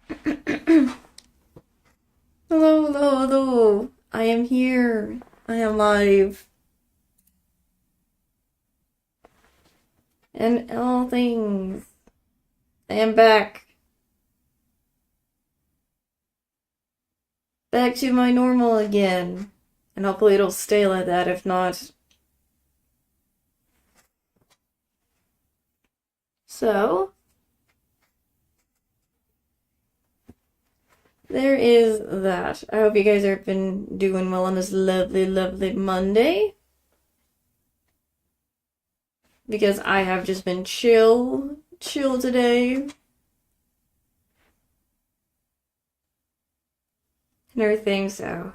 Hello, hello, hello. I am here. I am live. And all things. I am back. Back to my normal again. And hopefully it'll stay like that, if not. So, there is that. I hope you guys have been doing well on this lovely, lovely Monday. Because I have just been chill today. And everything, so.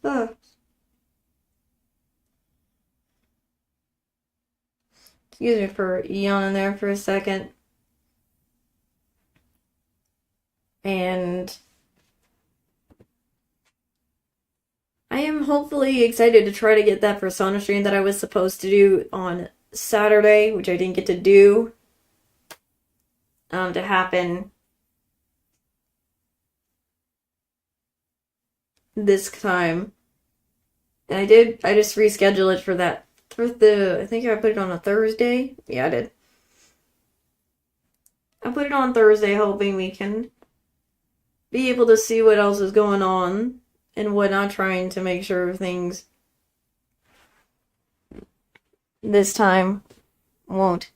Oh. Excuse me for yawning there for a second. And I am hopefully excited to try to get that Persona stream that I was supposed to do on Saturday, which I didn't get to do, to happen this time. And I just rescheduled it for that, I think I put it on a Thursday. Yeah, I did. I put it on Thursday hoping we can be able to see what else is going on and whatnot, trying to make sure things this time won't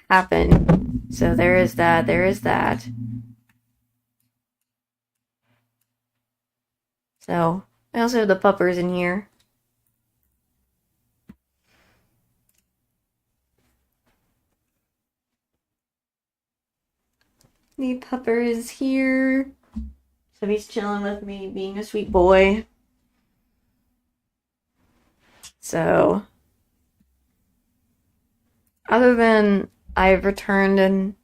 happen. So there is that. So I also have the puppers in here. The pupper is here. So he's chilling with me, being a sweet boy. So, other than I've returned and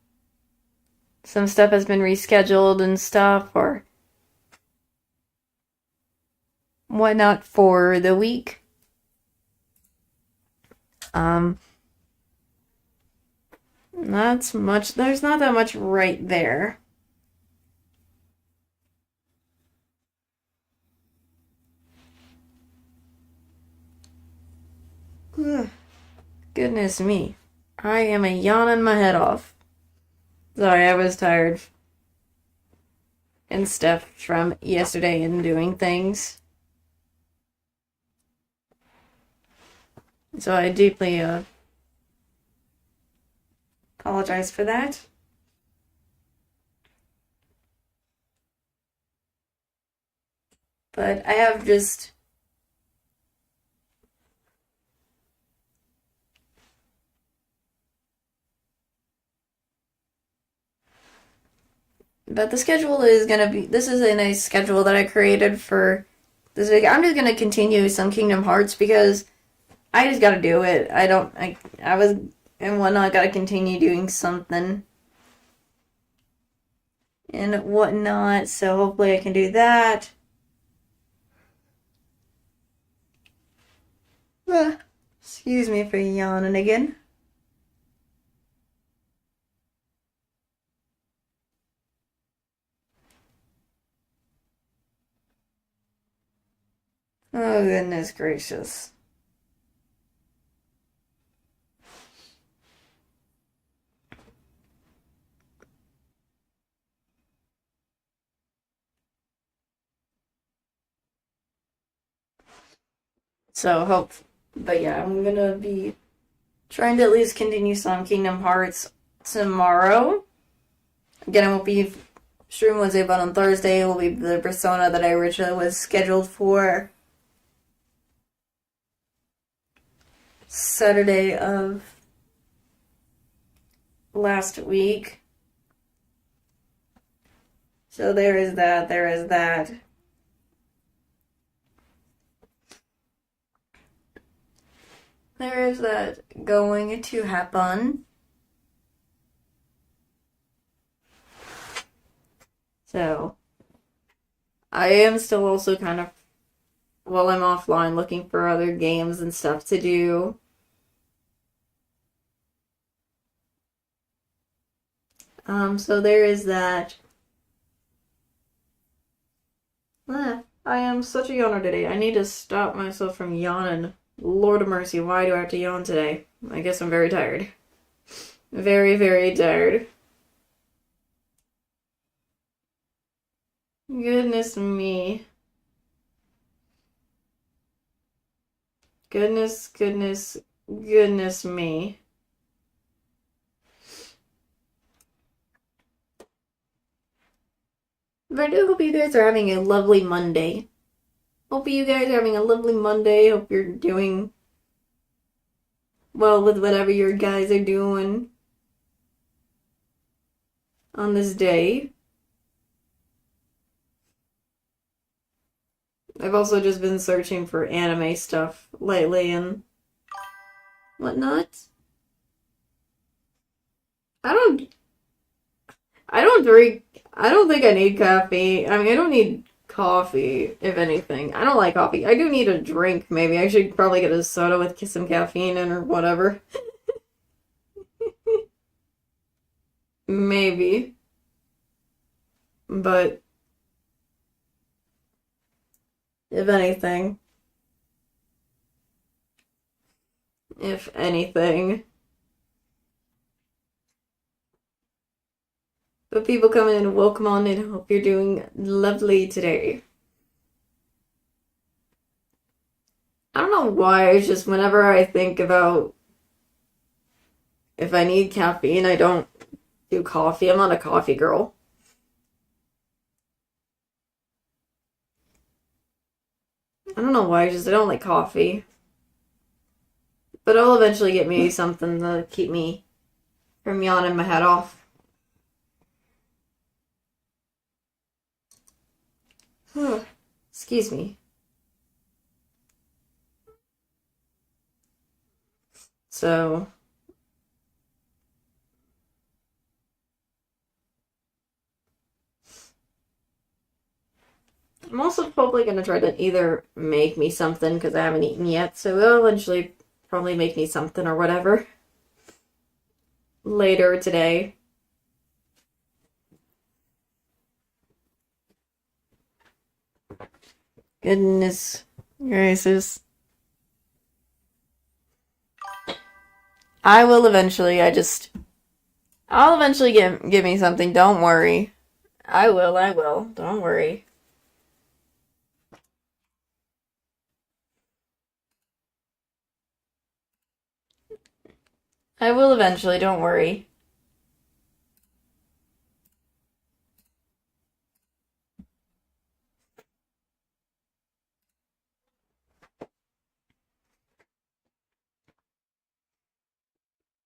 some stuff has been rescheduled and stuff or whatnot for the week, not much. There's not that much right there. Goodness me. I am a yawning my head off. Sorry, I was tired. And stuff from yesterday and doing things. So I deeply apologize for that. But I have just but the schedule is gonna be, this is a nice schedule that I created for this week. I'm just gonna continue some Kingdom Hearts because I just gotta do it. I was and whatnot, gotta continue doing something and whatnot, so hopefully I can do that. Excuse me for yawning again. Oh, goodness gracious. So, but yeah, I'm gonna be trying to at least continue some Kingdom Hearts tomorrow. Again, I won't be streaming Wednesday, but on Thursday will be the Persona that I originally was scheduled for Saturday of last week. So there is that. There is that going to happen. So, I am still also kind of, while I'm offline, looking for other games and stuff to do. So there is that. I am such a yawner today. I need to stop myself from yawning. Lord of mercy, why do I have to yawn today? I guess I'm very tired. Very, very tired. Goodness me. Goodness me. But I do hope you guys are having a lovely Monday. Hope you guys are having a lovely Monday. Hope you're doing well with whatever your guys are doing on this day. I've also just been searching for anime stuff lately and whatnot. I don't I don't drink I don't think I need coffee. I mean, I don't need coffee, if anything. I don't like coffee. I do need a drink, maybe. I should probably get a soda with some caffeine in or whatever. Maybe. But if anything, if anything. But people come in, welcome on in. Hope you're doing lovely today. I don't know why, it's just whenever I think about if I need caffeine, I don't do coffee. I'm not a coffee girl. I don't know why, I don't like coffee. But it'll eventually get me something to keep me from yawning my head off. Excuse me. So, I'm also probably going to try to either make me something because I haven't eaten yet, so it'll eventually probably make me something or whatever later today. Goodness gracious. I will eventually, I'll eventually give me something, don't worry. I will, don't worry. I will eventually, don't worry.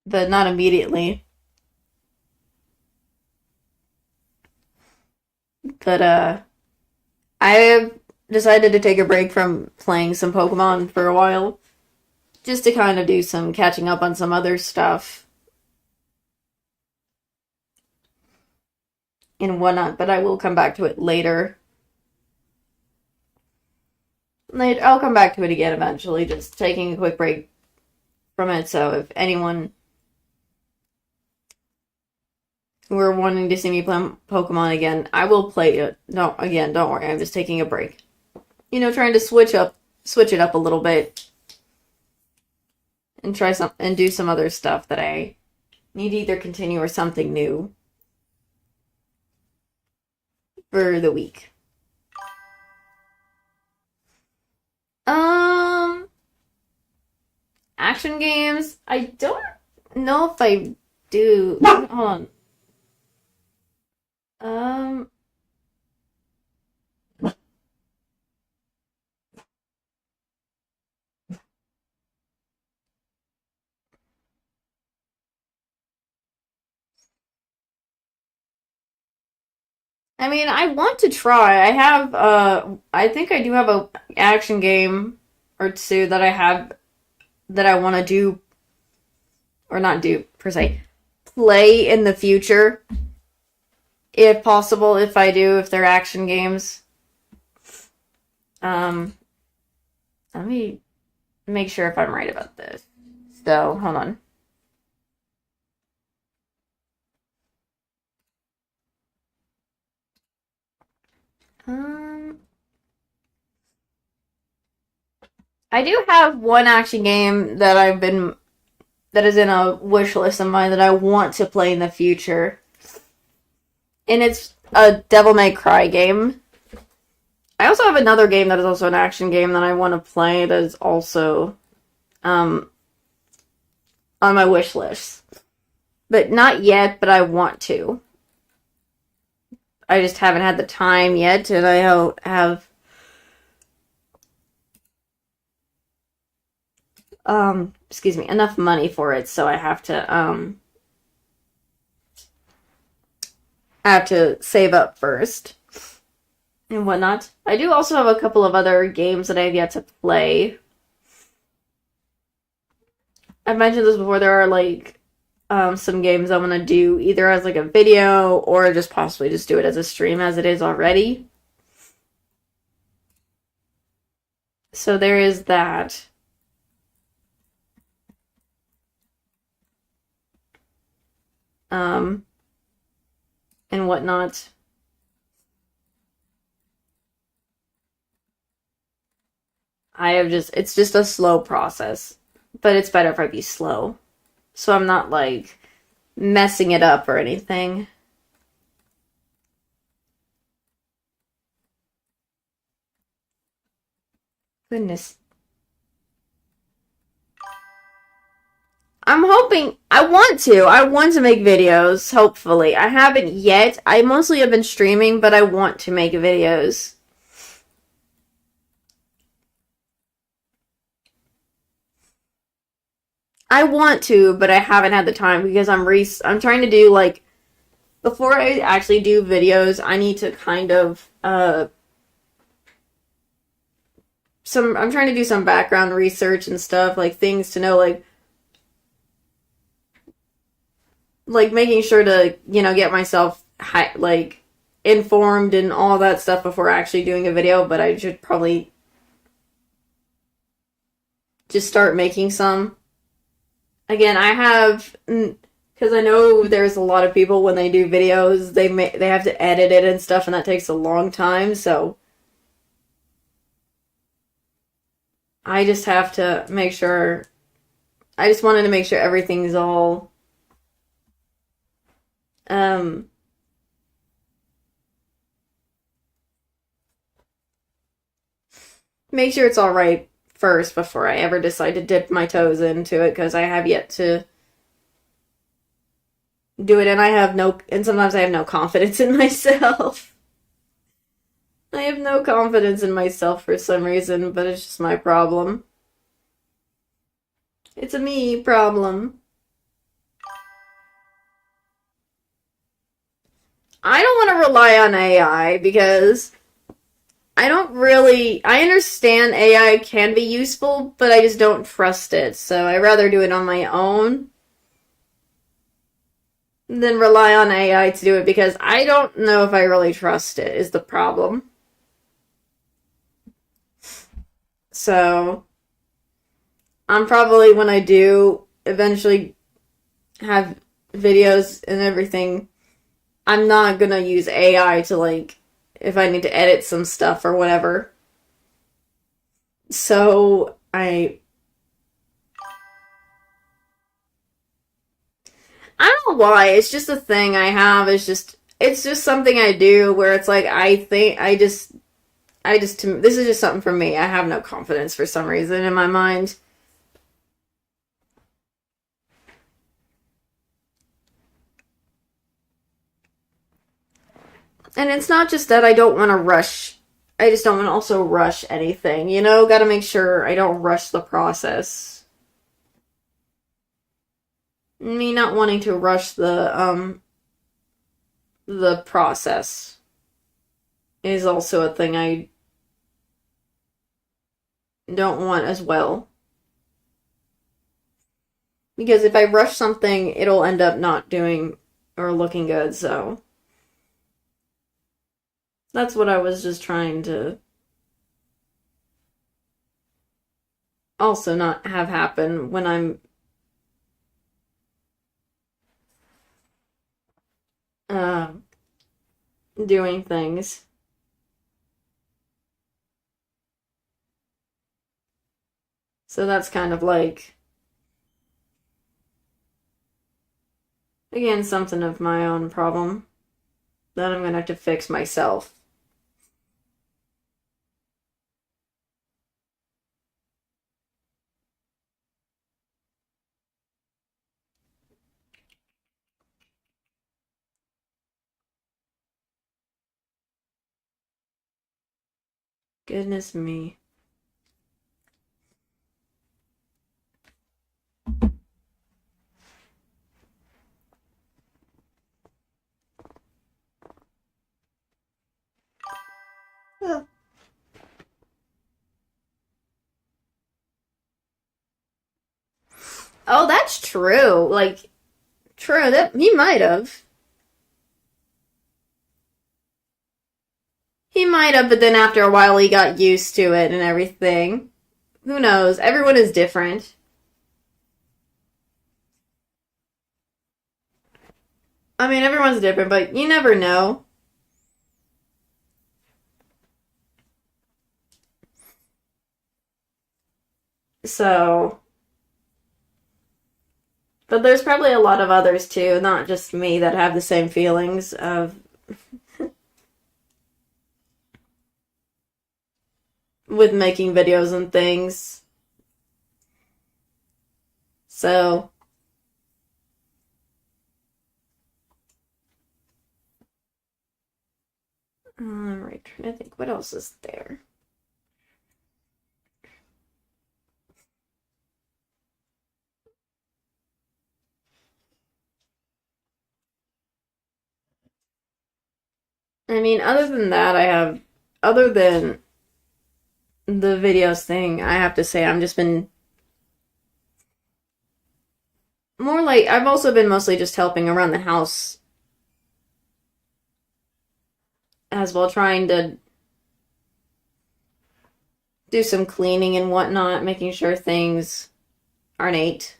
But not immediately. But, I have decided to take a break from playing some Pokemon for a while. Just to kind of do some catching up on some other stuff. And whatnot, but I will come back to it later. I'll come back to it again eventually, just taking a quick break from it, so if anyone who are wanting to see me play Pokemon again, I will play it. No, again, don't worry, I'm just taking a break. You know, trying to switch it up a little bit. And and do some other stuff that I need to either continue or something new for the week. Action games. I don't know if I do. Hold on. I mean, I want to try. I think I do have a action game or two that I have that I want to do, or not do per se, play in the future, if possible. If they're action games. Let me make sure if I'm right about this. So, hold on. Um, I do have one action game that is in a wish list of mine that I want to play in the future. And it's a Devil May Cry game. I also have another game that is also an action game that I want to play that is also um, on my wish list. But not yet, but I want to. I just haven't had the time yet, and I don't have excuse me, enough money for it, so I have to save up first and whatnot. I do also have a couple of other games that I have yet to play. I've mentioned this before. There are like some games I want to do either as like a video or just possibly just do it as a stream as it is already. So there is that. And whatnot. It's just a slow process, but it's better if I be slow. So I'm not like messing it up or anything. Goodness. I'm hoping, I want to make videos, hopefully. I haven't yet. I mostly have been streaming, but I want to make videos. I want to, but I haven't had the time because I'm trying to do like before I actually do videos, I need to kind of I'm trying to do some background research and stuff, like things to know, like making sure to, get myself like informed and all that stuff before actually doing a video, but I should probably just start making some. Again, I have, because I know there's a lot of people when they do videos, they have to edit it and stuff, and that takes a long time, so I just have to make sure, I just wanted to make sure everything's all, um, make sure it's all right first before I ever decide to dip my toes into it, because I have yet to do it, and sometimes I have no confidence in myself. I have no confidence in myself for some reason, but it's just my problem. It's a me problem. I don't want to rely on AI because I understand AI can be useful, but I just don't trust it. So I rather do it on my own than rely on AI to do it because I don't know if I really trust it, is the problem. So I'm probably, when I do eventually have videos and everything, I'm not gonna use AI to, like, if I need to edit some stuff or whatever. So I don't know why. It's just a thing I have. It's just something I do where it's like this is just something for me. I have no confidence for some reason in my mind. And it's not just that I don't want to rush. I just don't want to also rush anything. Gotta make sure I don't rush the process. Me not wanting to rush the process is also a thing I don't want as well. Because if I rush something, it'll end up not doing or looking good, so that's what I was just trying to also not have happen when I'm uh, doing things. So that's kind of like, again, something of my own problem that I'm gonna have to fix myself. Goodness me. Oh, that's true. Like, true, that he might have. He might have, but then after a while he got used to it and everything. Who knows? Everyone is different. I mean, everyone's different, but you never know. So, but there's probably a lot of others too, not just me, that have the same feelings of with making videos and things. So, alright, trying to think what else is there. I mean, other than that, other than the videos thing, I have to say I've just been more like, I've also been mostly just helping around the house as well, trying to do some cleaning and whatnot, making sure things are neat.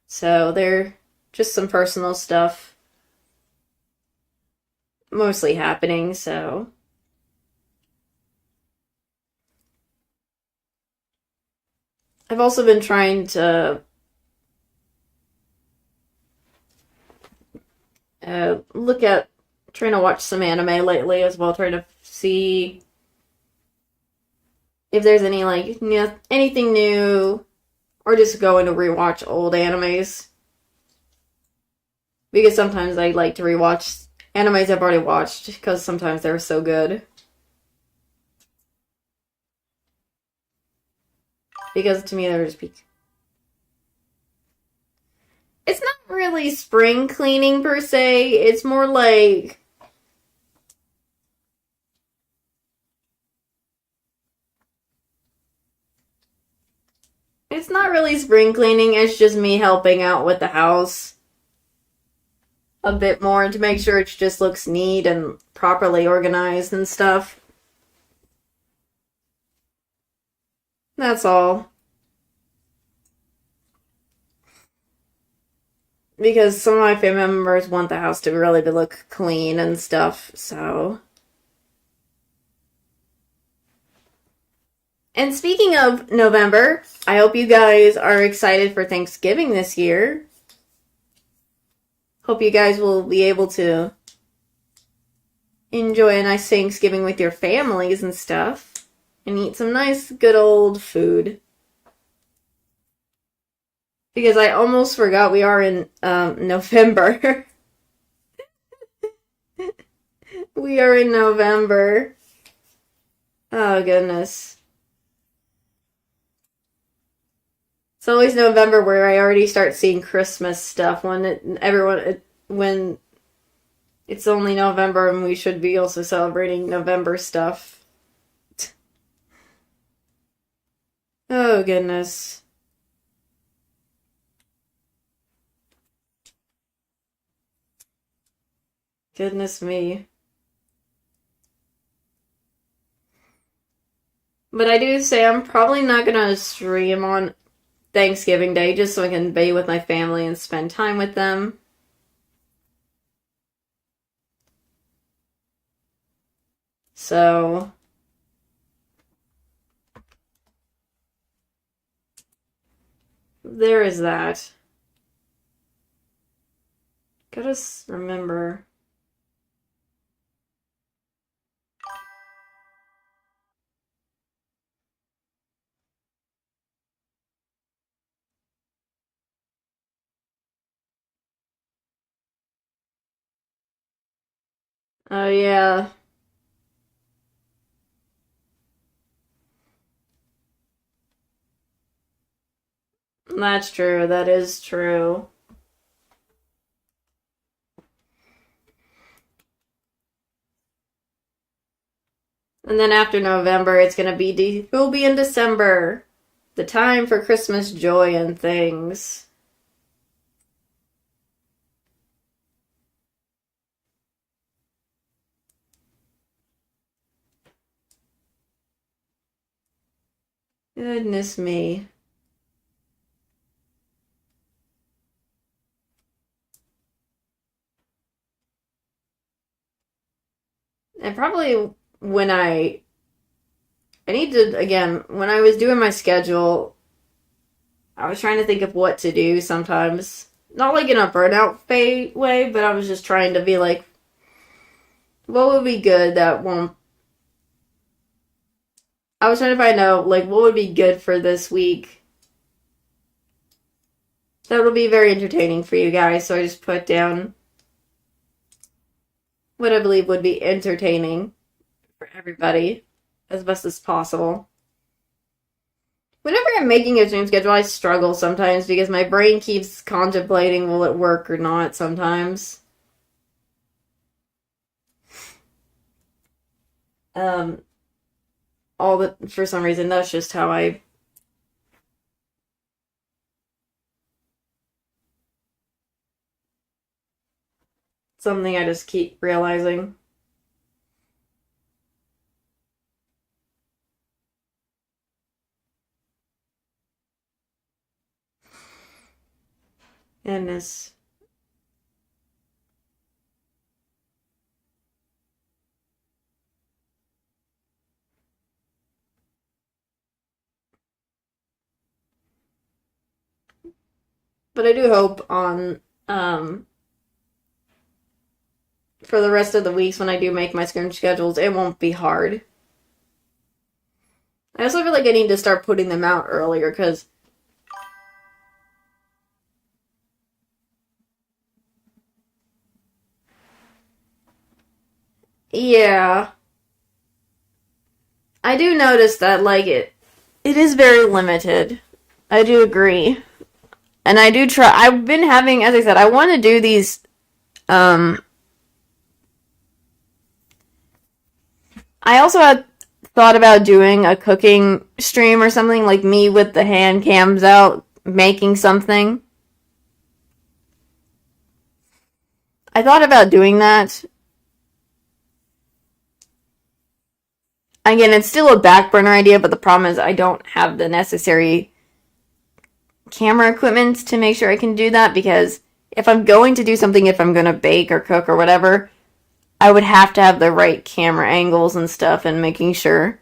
So they're just some personal stuff mostly happening, so I've also been trying to look at trying to watch some anime lately as well, trying to see if there's any like anything new, or just going to rewatch old animes because sometimes I like to rewatch animes I've already watched because sometimes they're so good. Because to me they're just it's not really spring cleaning per se. It's more like it's not really spring cleaning. It's just me helping out with the house a bit more to make sure it just looks neat and properly organized and stuff. That's all. Because some of my family members want the house to really look clean and stuff, so. And speaking of November, I hope you guys are excited for Thanksgiving this year. Hope you guys will be able to enjoy a nice Thanksgiving with your families and stuff. And eat some nice, good old food. Because I almost forgot we are in November. We are in November. Oh, goodness. It's always November where I already start seeing Christmas stuff when it's only November and we should be also celebrating November stuff. Oh, goodness. Goodness me. But I do say I'm probably not gonna stream on Thanksgiving Day just so I can be with my family and spend time with them. So, there is that. Gotta remember. Oh, yeah. That's true. That is true. And then after November, it's gonna be we'll be in December, the time for Christmas joy and things. Goodness me. And probably when I need to again when I was doing my schedule, I was trying to think of what to do sometimes. Not like in a burnout way, but I was just trying to be like, what would be good that won't. I was trying to find out, like, what would be good for this week that would be very entertaining for you guys. So I just put down what I believe would be entertaining for everybody as best as possible. Whenever I'm making a stream schedule, I struggle sometimes because my brain keeps contemplating will it work or not sometimes. Um, all the for some reason that's just how I something I just keep realizing. And this but I do hope on for the rest of the weeks when I do make my scrim schedules, it won't be hard. I also feel like I need to start putting them out earlier because yeah, I do notice that like it is very limited. I do agree. And I do try I've been having as I said, I want to do these um I also had thought about doing a cooking stream or something like me with the hand cams out making something. I thought about doing that. Again, it's still a back burner idea, but the problem is I don't have the necessary camera equipment to make sure I can do that because if I'm going to do something, if I'm going to bake or cook or whatever, I would have to have the right camera angles and stuff and making sure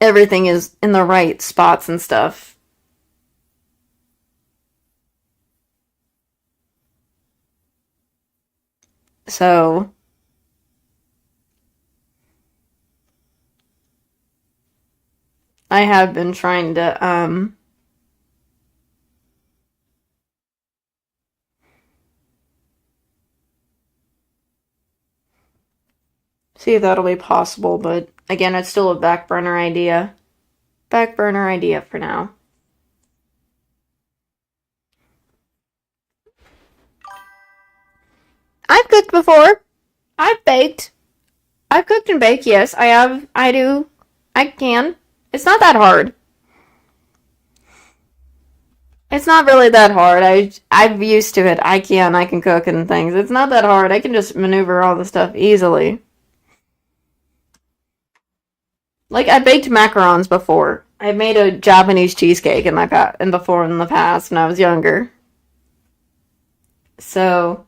everything is in the right spots and stuff. So, I have been trying to see if that'll be possible, but again, it's still a back burner idea. Back burner idea for now. I've cooked before. I've baked. I've cooked and baked, yes. I have. I do. I can. It's not that hard. It's not really that hard. I'm used to it. I can cook and things. It's not that hard. I can just maneuver all the stuff easily. Like I baked macarons before. I made a Japanese cheesecake in my in before in the past when I was younger. So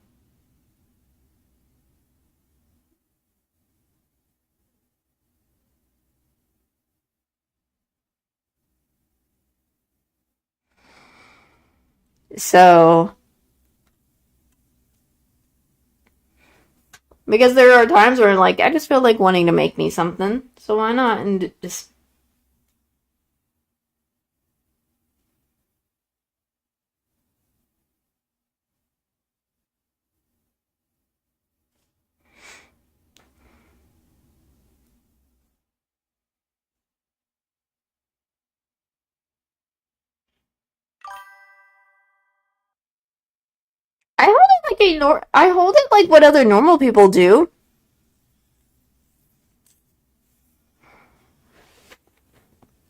So, because there are times where like I just feel like wanting to make me something, so why not? And just I hold it like I hold it like what other normal people do.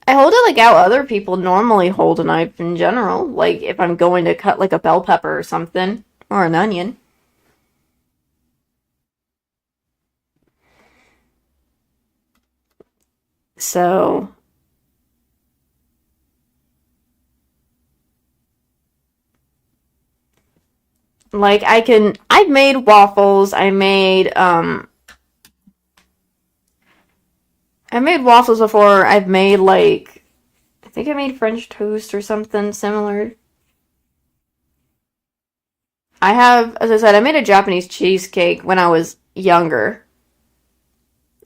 I hold it like how other people normally hold a knife in general. Like if I'm going to cut like a bell pepper or something, or an onion. So, like I've made waffles. I made waffles before. I've made like I think I made French toast or something similar. I have, as I said, I made a Japanese cheesecake when I was younger.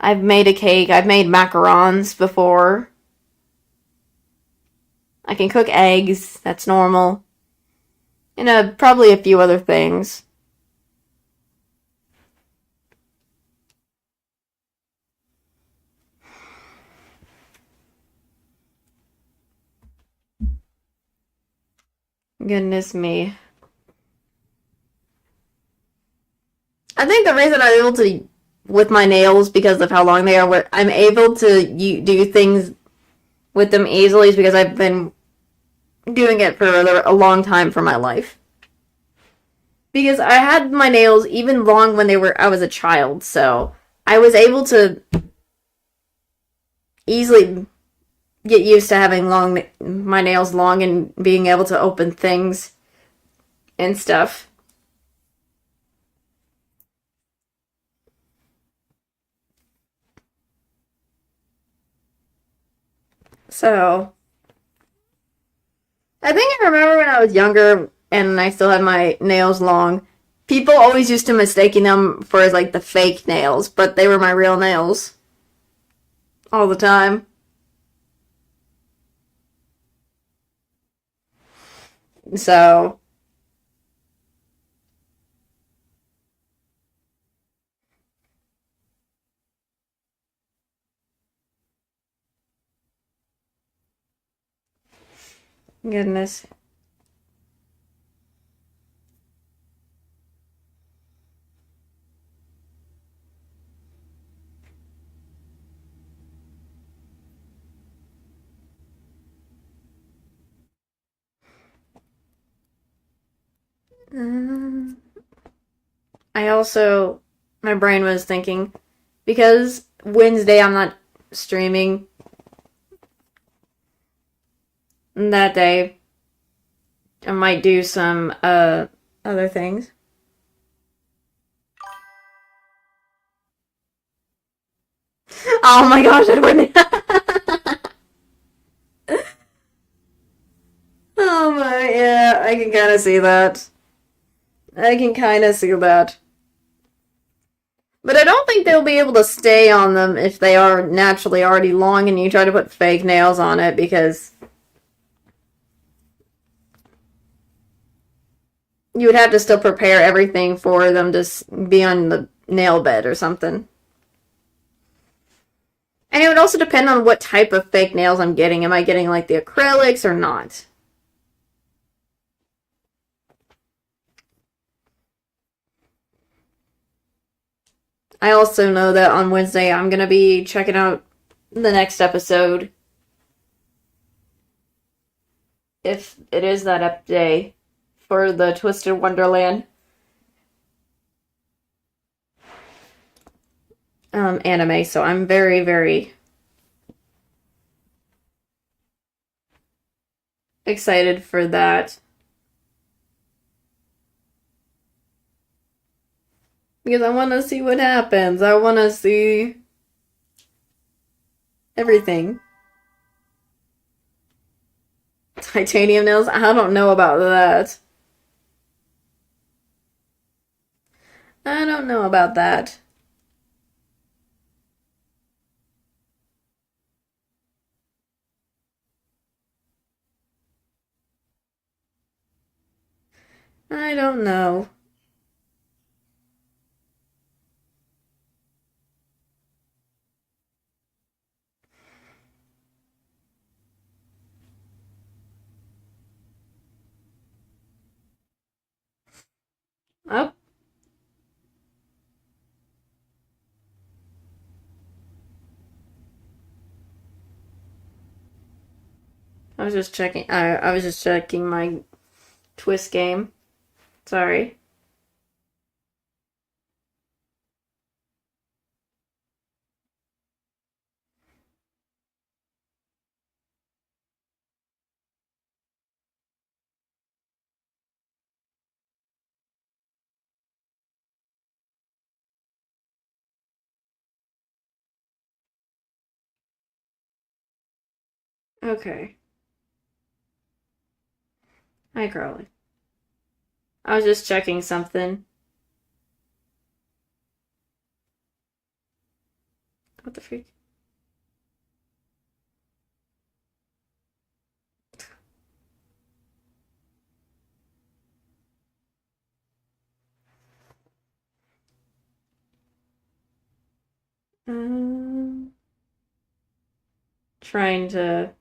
I've made a cake. I've made macarons before. I can cook eggs. That's normal. And probably a few other things. Goodness me. I think the reason I'm able to, with my nails, because of how long they are, I'm able to do things with them easily is because I've been doing it for a long time for my life. Because I had my nails even long when I was a child, so I was able to easily get used to having my nails long and being able to open things and stuff. So I think I remember when I was younger and I still had my nails long. People always used to mistaking them for like the fake nails, but they were my real nails all the time. So goodness. Um, I also my brain was thinking because Wednesday I'm not streaming that day. I might do some other things. Oh my gosh, Edward. Oh my, yeah, I can kind of see that. I can kind of see that. But I don't think they'll be able to stay on them if they are naturally already long and you try to put fake nails on it because you would have to still prepare everything for them to be on the nail bed or something. And it would also depend on what type of fake nails I'm getting. Am I getting like the acrylics or not? I also know that on Wednesday I'm going to be checking out the next episode if it is that up day for the Twisted Wonderland anime. So I'm very, very excited for that because I want to see what happens. I want to see everything. Titanium nails? I don't know about that. I don't know about that. I don't know. Oh, I was just checking. I was just checking my Twist game. Sorry. Okay. Hi, Carly. I was just checking something. What the freak? Um, trying to.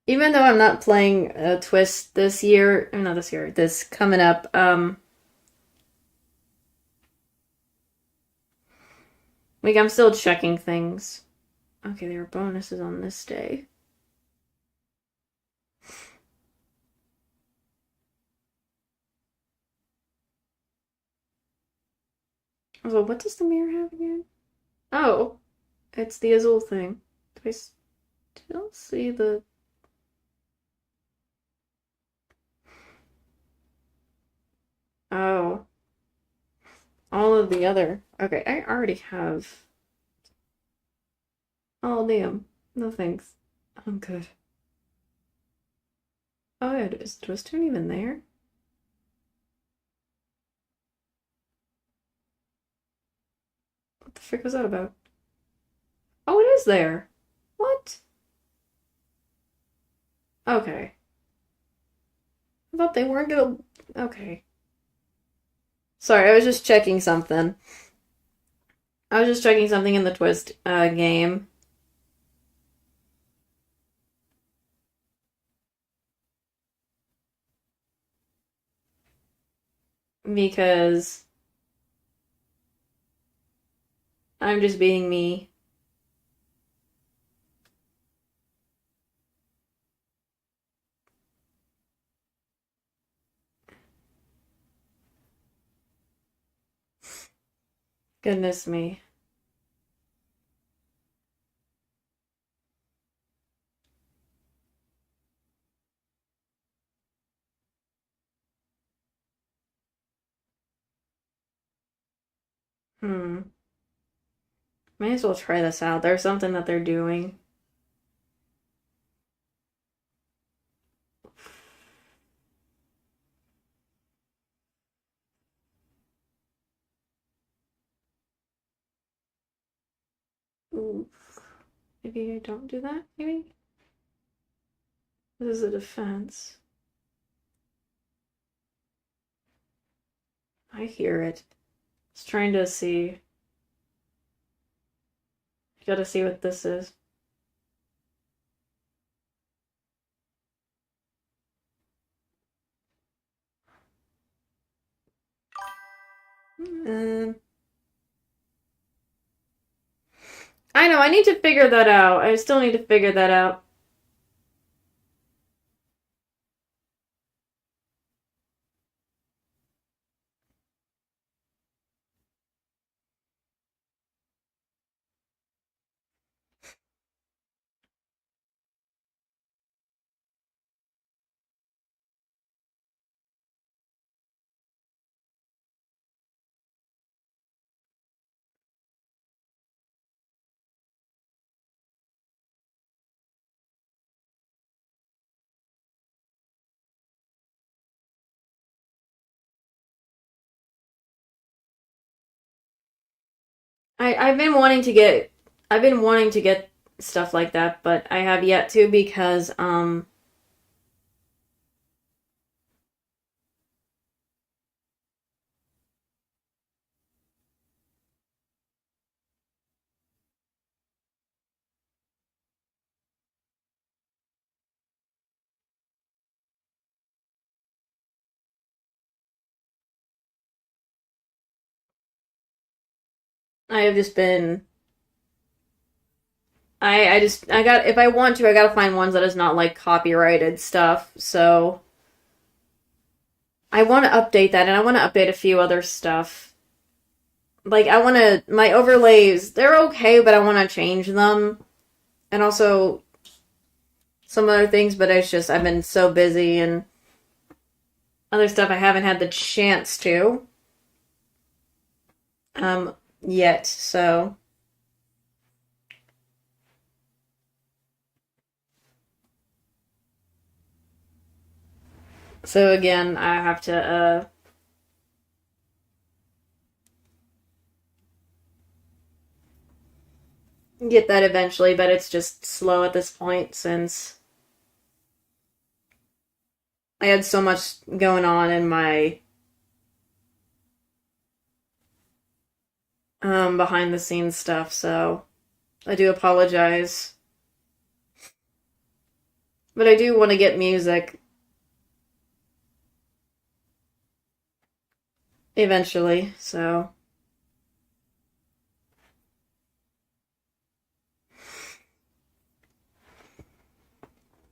Even though I'm not playing Twist this year, or not this year, this coming up, like I'm still checking things. Okay, there are bonuses on this day. Also, what does the mirror have again? Oh, it's the Azul thing. Do I still see the? Oh, all of the other. Okay, I already have. Oh, damn. No thanks. I'm good. Oh, yeah, is Twistone even there? What the frick was that about? Oh, it is there. What? Okay. I thought they weren't gonna. Okay. Sorry, I was just checking something. I was just checking something in the Twist game. Because I'm just being me. Goodness me. Hmm. May as well try this out. There's something that they're doing. Ooh. Maybe I don't do that? Maybe? This is a defense. I hear it. Just trying to see. I gotta see what this is. Um, I know, I need to figure that out. I still need to figure that out. I've been wanting to get stuff like that, but I have yet to because I have just been I got if I want to I gotta find ones that is not like copyrighted stuff. So I want to update that and I want to update a few other stuff. Like I want to my overlays, they're okay, but I want to change them. And also some other things, but it's just I've been so busy and other stuff I haven't had the chance to yet. So again, I have to get that eventually, but it's just slow at this point since I had so much going on in my behind the scenes stuff, so I do apologize. But I do want to get music eventually, so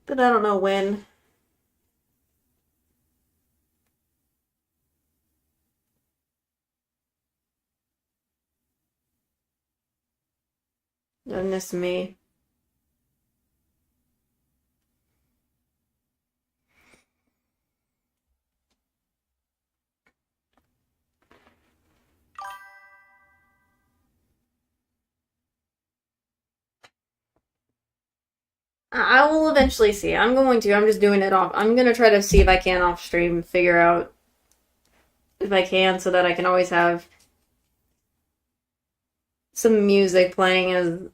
but I don't know when. Goodness me. I will eventually see. I'm going to. I'm just doing it off. I'm gonna try to see if I can off stream figure out if I can so that I can always have some music playing as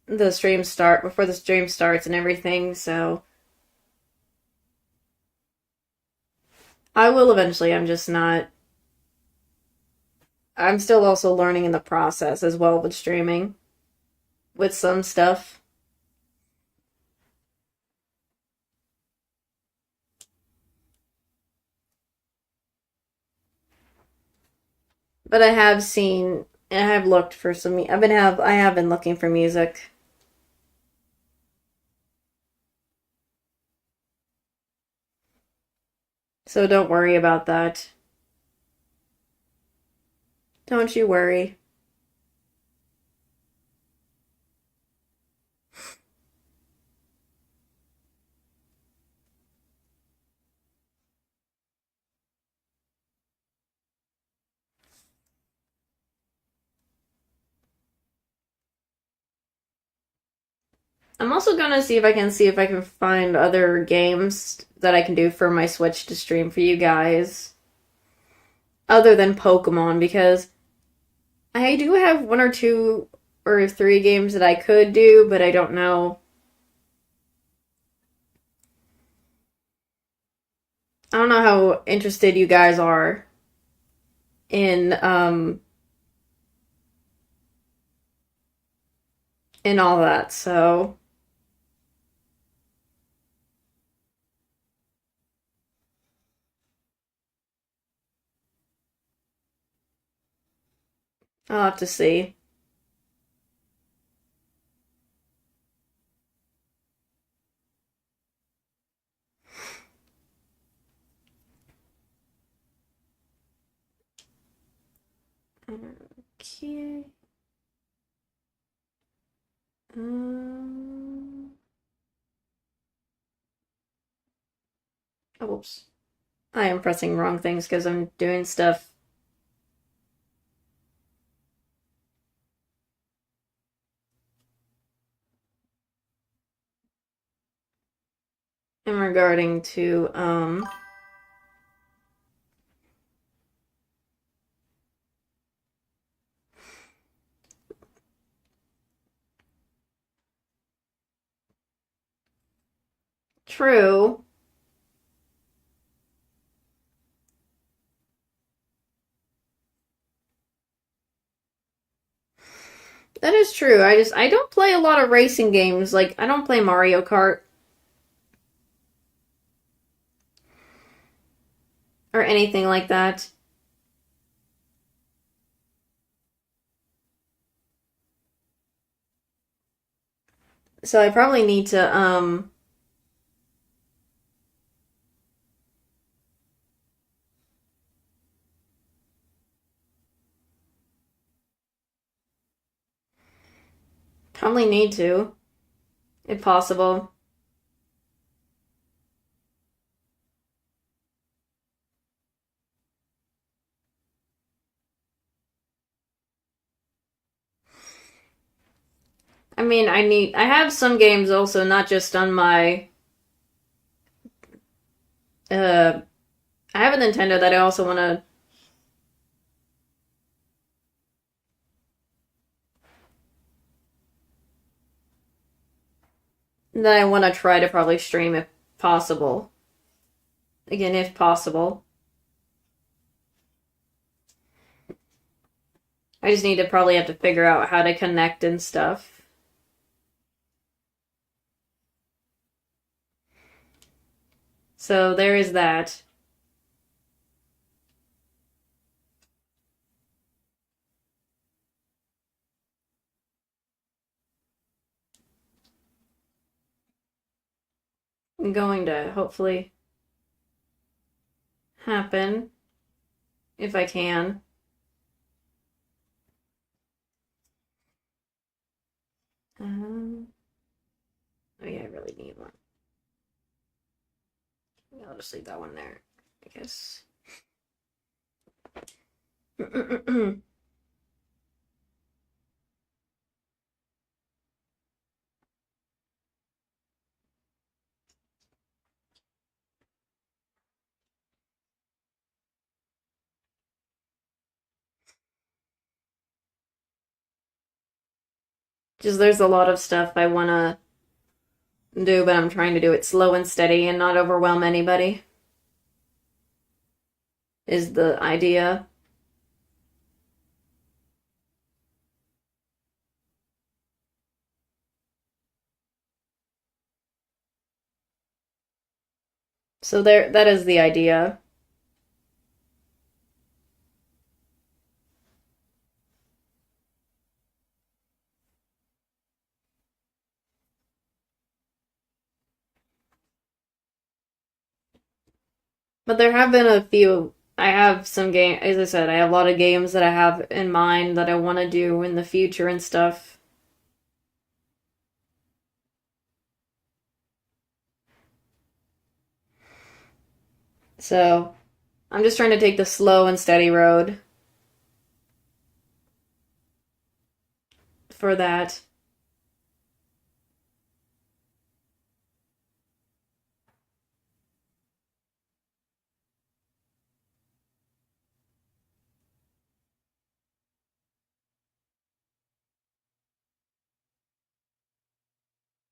the stream start before the stream starts and everything. So I will eventually. I'm just not. I'm still also learning in the process as well with streaming with some stuff. But I have seen and I have looked for some I have been looking for music. So don't worry about that. Don't you worry. I'm also gonna see if I can find other games that I can do for my Switch to stream for you guys other than Pokemon because I do have one or two or three games that I could do, but I don't know. I don't know how interested you guys are in in all that. So I'll have to see. Okay. Um, oops. I am pressing wrong things because I'm doing stuff. In regarding to true. That is true. I don't play a lot of racing games. Like I don't play Mario Kart or anything like that. So I probably need to probably need to, if possible. I mean, I have some games also, not just on my uh I have a Nintendo that I also want to try to probably stream if possible. Again, if possible. I just need to probably have to figure out how to connect and stuff. So there is that. I'm going to hopefully happen if I can. Oh yeah, I really need one. I'll just leave that one there, I guess. Just there's a lot of stuff I want to do, but I'm trying to do it slow and steady and not overwhelm anybody, is the idea. So there, that is the idea. But there have been a few. I have some game, as I said, I have a lot of games that I have in mind that I want to do in the future and stuff. So I'm just trying to take the slow and steady road for that.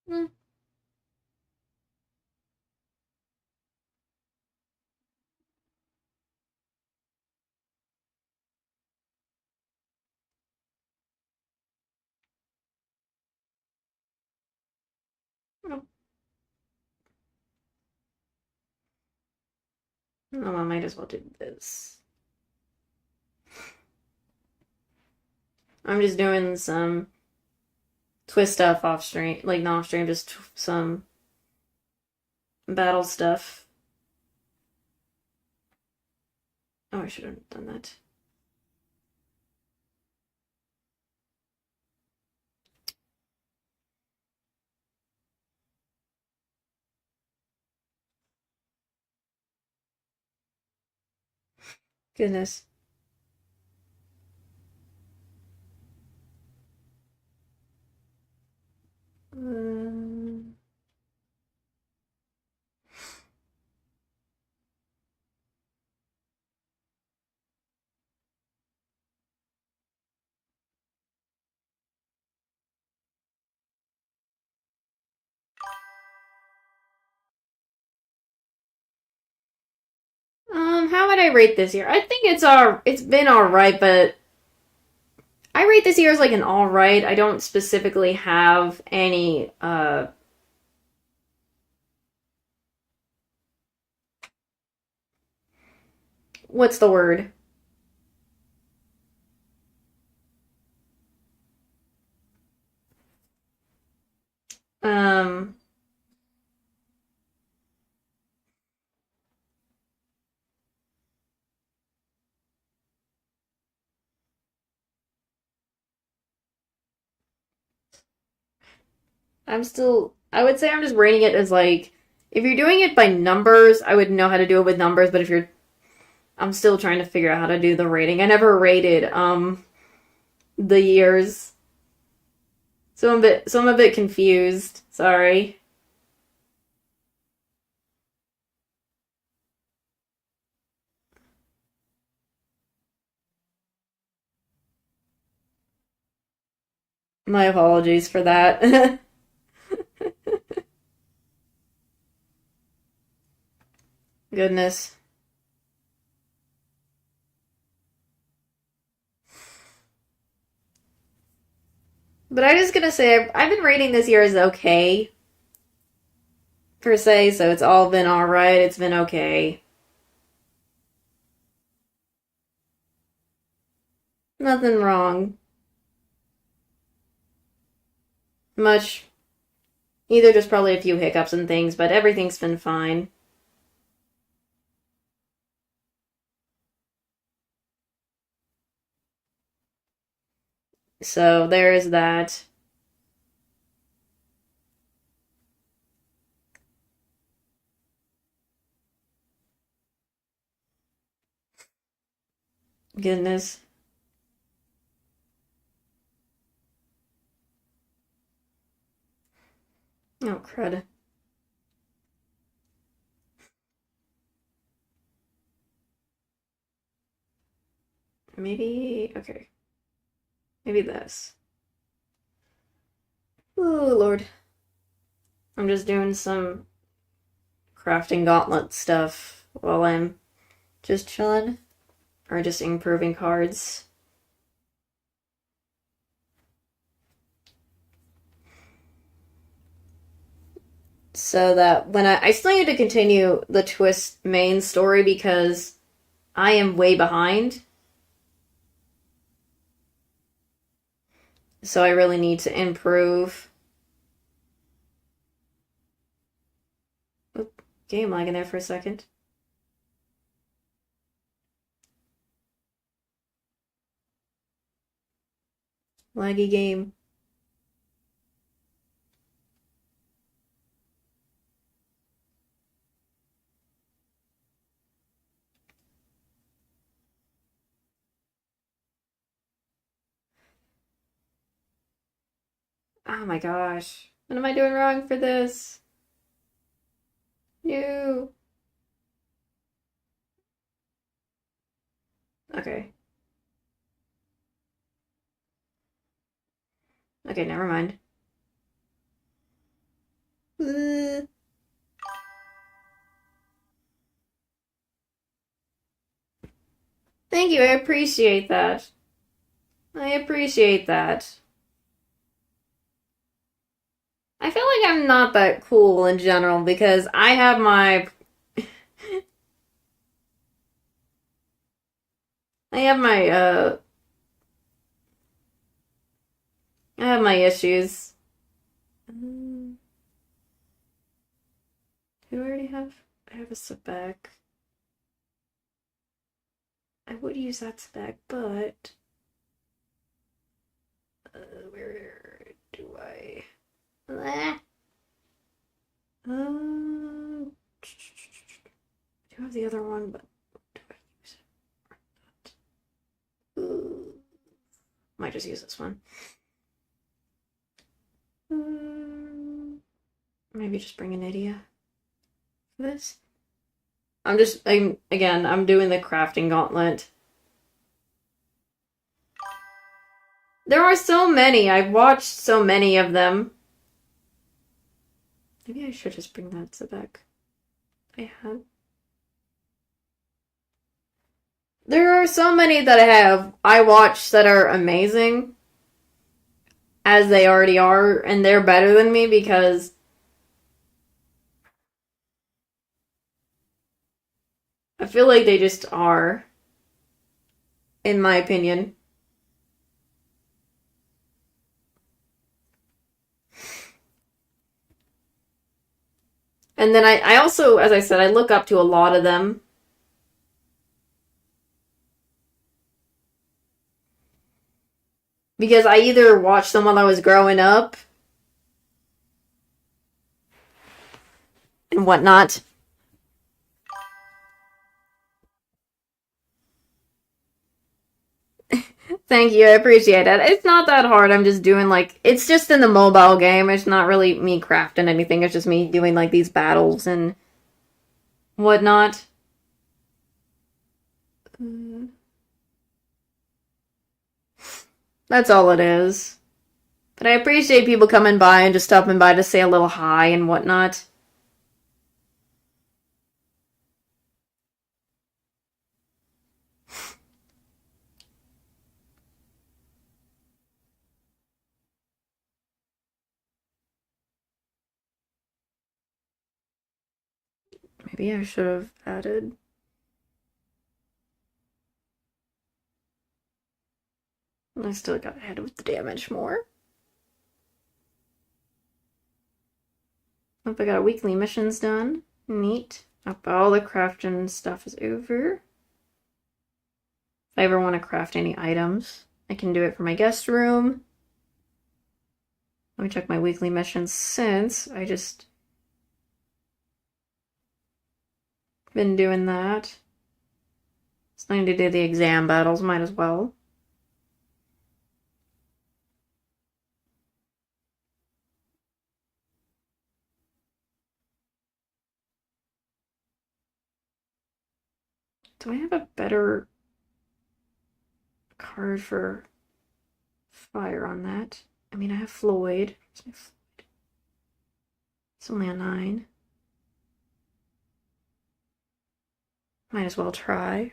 Hmm. Oh, I might as well do this. I'm just doing some twist stuff off stream, like not off stream, just some battle stuff. Oh, I should have done that. Goodness. How would I rate this year? I think it's been alright, but I rate this year as like an alright. I don't specifically have any what's the word? Um I would say I'm just rating it as like if you're doing it by numbers, I would know how to do it with numbers, but if you're I'm still trying to figure out how to do the rating. I never rated the years. So I'm a bit confused. Sorry. My apologies for that. Goodness. But I'm just gonna say I've been rating this year as okay, per se, so it's all been alright, it's been okay. Nothing wrong. Much. Either just probably a few hiccups and things, but everything's been fine. So there is that. Goodness. Oh, crud. Maybe. Okay. Maybe this. Ooh, Lord. I'm just doing some crafting gauntlet stuff while I'm just chilling. Or just improving cards. So that when I still need to continue the Twist main story because I am way behind. So I really need to improve. Oop, game lagging there for a second. Laggy game. Oh my gosh. What am I doing wrong for this? You. Okay. Okay, never mind. Uh, Thank you, I appreciate that. I appreciate that. I feel like I'm not that cool in general because I have my I have my issues. Um, who do I already have? I have a spec. I would use that spec, but where do I? Blah. I do have the other one, but do I use it? Might just use this one. Maybe just bring an Nydia for this. I'm doing the crafting gauntlet. There are so many. I've watched so many of them. Maybe I should just bring that to back. I have. There are so many that I watch that are amazing as they already are, and they're better than me because I feel like they just are, in my opinion. And then I also, as I said, I look up to a lot of them. Because I either watched them while I was growing up and whatnot. Thank you, I appreciate it. It's not that hard. I'm just doing like it's just in the mobile game. It's not really me crafting anything. It's just me doing like these battles and whatnot. That's all it is. But I appreciate people coming by and just stopping by to say a little hi and whatnot. Maybe I should have added. I still got ahead with the damage more. Hope I got weekly missions done. Neat. Hope all the crafting stuff is over. If I ever want to craft any items, I can do it for my guest room. Let me check my weekly missions since I just been doing that. It's time to do the exam battles, might as well. Do I have a better card for fire on that? I mean, I have Floyd. It's only a 9. Might as well try.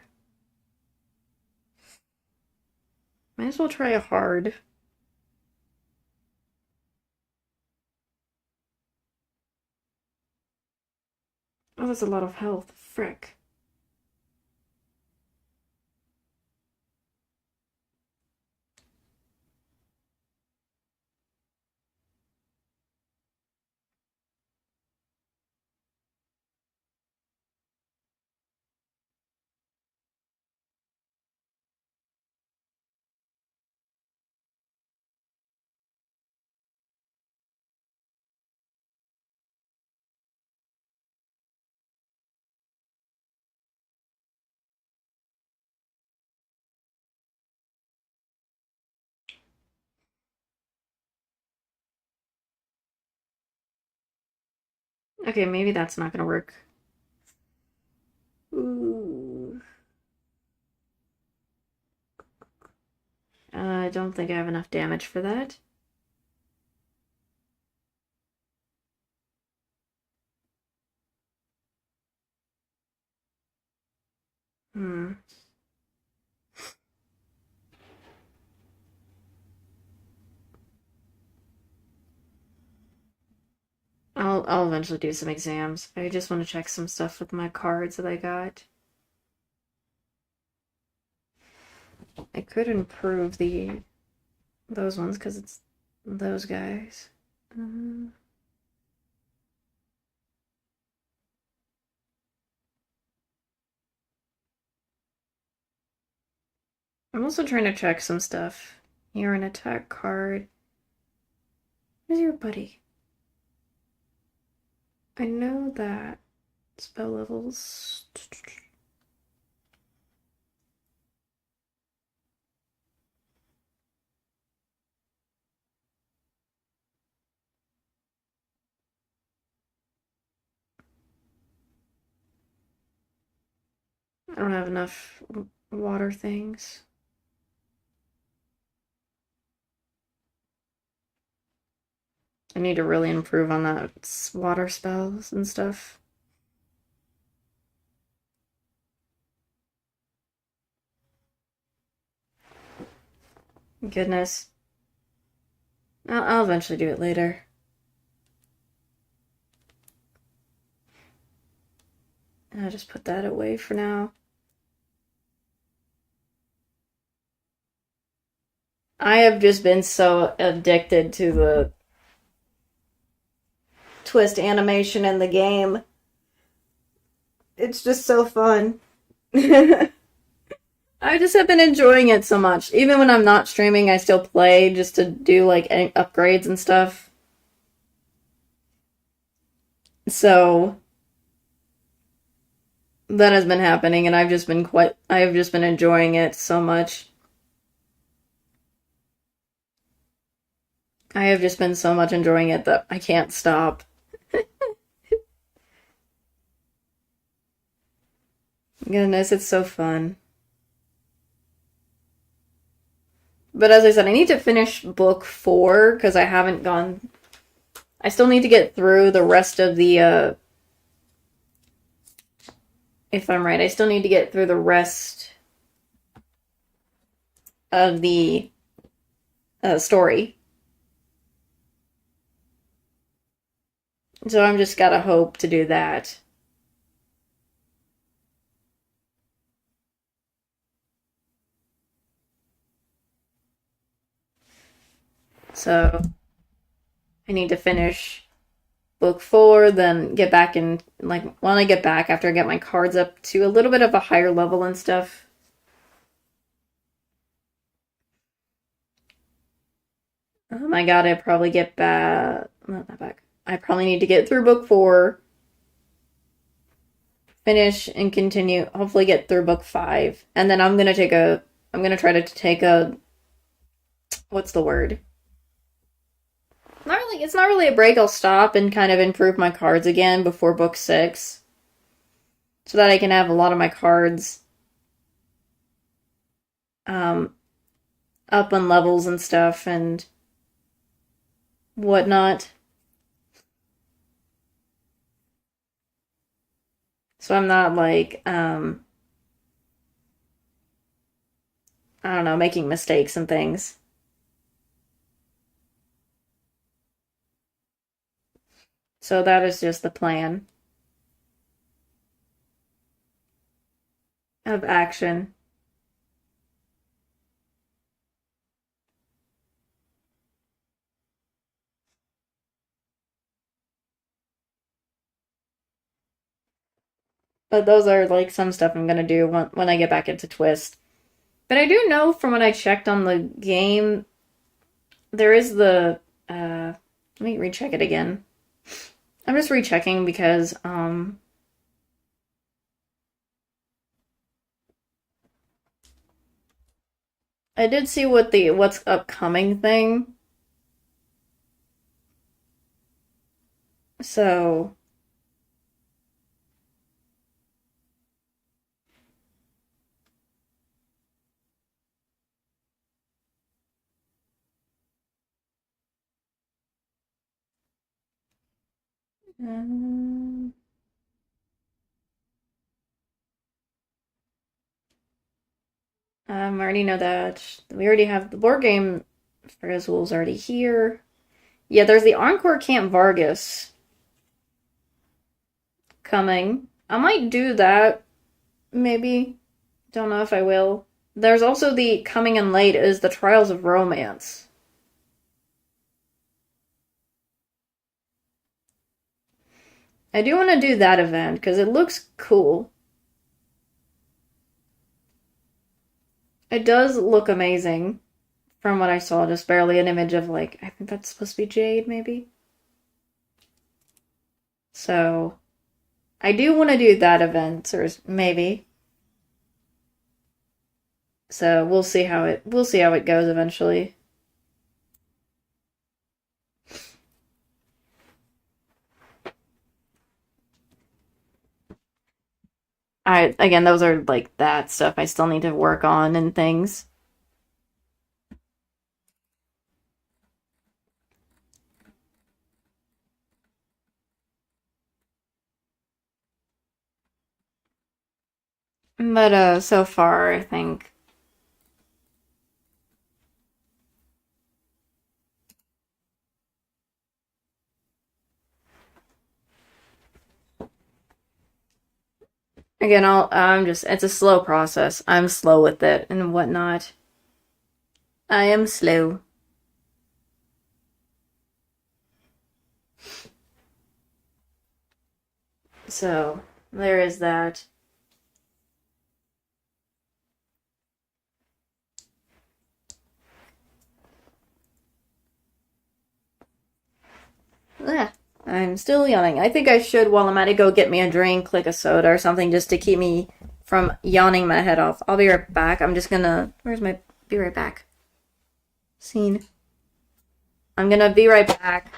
Might as well try a hard. Oh, that's a lot of health. Frick. Okay, maybe that's not gonna work. Ooh. I don't think I have enough damage for that. Hmm. I'll eventually do some exams. I just want to check some stuff with my cards that I got. I could improve those ones because it's those guys. I'm also trying to check some stuff. You're an attack card. Where's your buddy? I know that spell levels. I don't have enough water things. I need to really improve on that water spells and stuff. Goodness. I'll eventually do it later. I'll just put that away for now. I have just been so addicted to the twist animation in the game. It's just so fun. I just have been enjoying it so much. Even when I'm not streaming, I still play just to do like upgrades and stuff. So that has been happening, and I have just been enjoying it so much. I have just been so much enjoying it that I can't stop. Goodness, it's so fun. But as I said, I need to finish book 4 because I haven't gone. I still need to get through the rest of the. If I'm right, I still need to get through the rest of the story. So I'm just gotta hope to do that. So I need to finish book 4, then get back in, like, when I get back after I get my cards up to a little bit of a higher level and stuff. Oh my god, I probably get back. Not back. I probably need to get through book 4, finish and continue, hopefully get through book 5. And then I'm gonna try to take a, what's the word? It's not really a break. I'll stop and kind of improve my cards again before book 6. So that I can have a lot of my cards up on levels and stuff and whatnot. So I'm not like, I don't know, making mistakes and things. So that is just the plan of action. But those are like some stuff I'm gonna do when I get back into Twist. But I do know from what I checked on the game, there is the let me recheck it again. I'm just rechecking because I did see what's upcoming thing. So um, I already know that. We already have the board game for Azul's already here. Yeah, there's the Encore Camp Vargas coming. I might do that, maybe. Don't know if I will. There's also the coming in late is the Trials of Romance. I do want to do that event because it looks cool. It does look amazing from what I saw, just barely an image of like, I think that's supposed to be Jade, maybe. So, I do want to do that event, or maybe. So we'll see how it goes eventually. Again, those are like that stuff I still need to work on and things. But so far I think Again, it's a slow process. I'm slow with it and whatnot. I am slow. So, there is that. Yeah, I'm still yawning. I think I should, while I'm at it, go get me a drink, like a soda or something, just to keep me from yawning my head off. I'll be right back. I'm just gonna. Where's my. Be right back. Scene. I'm gonna be right back.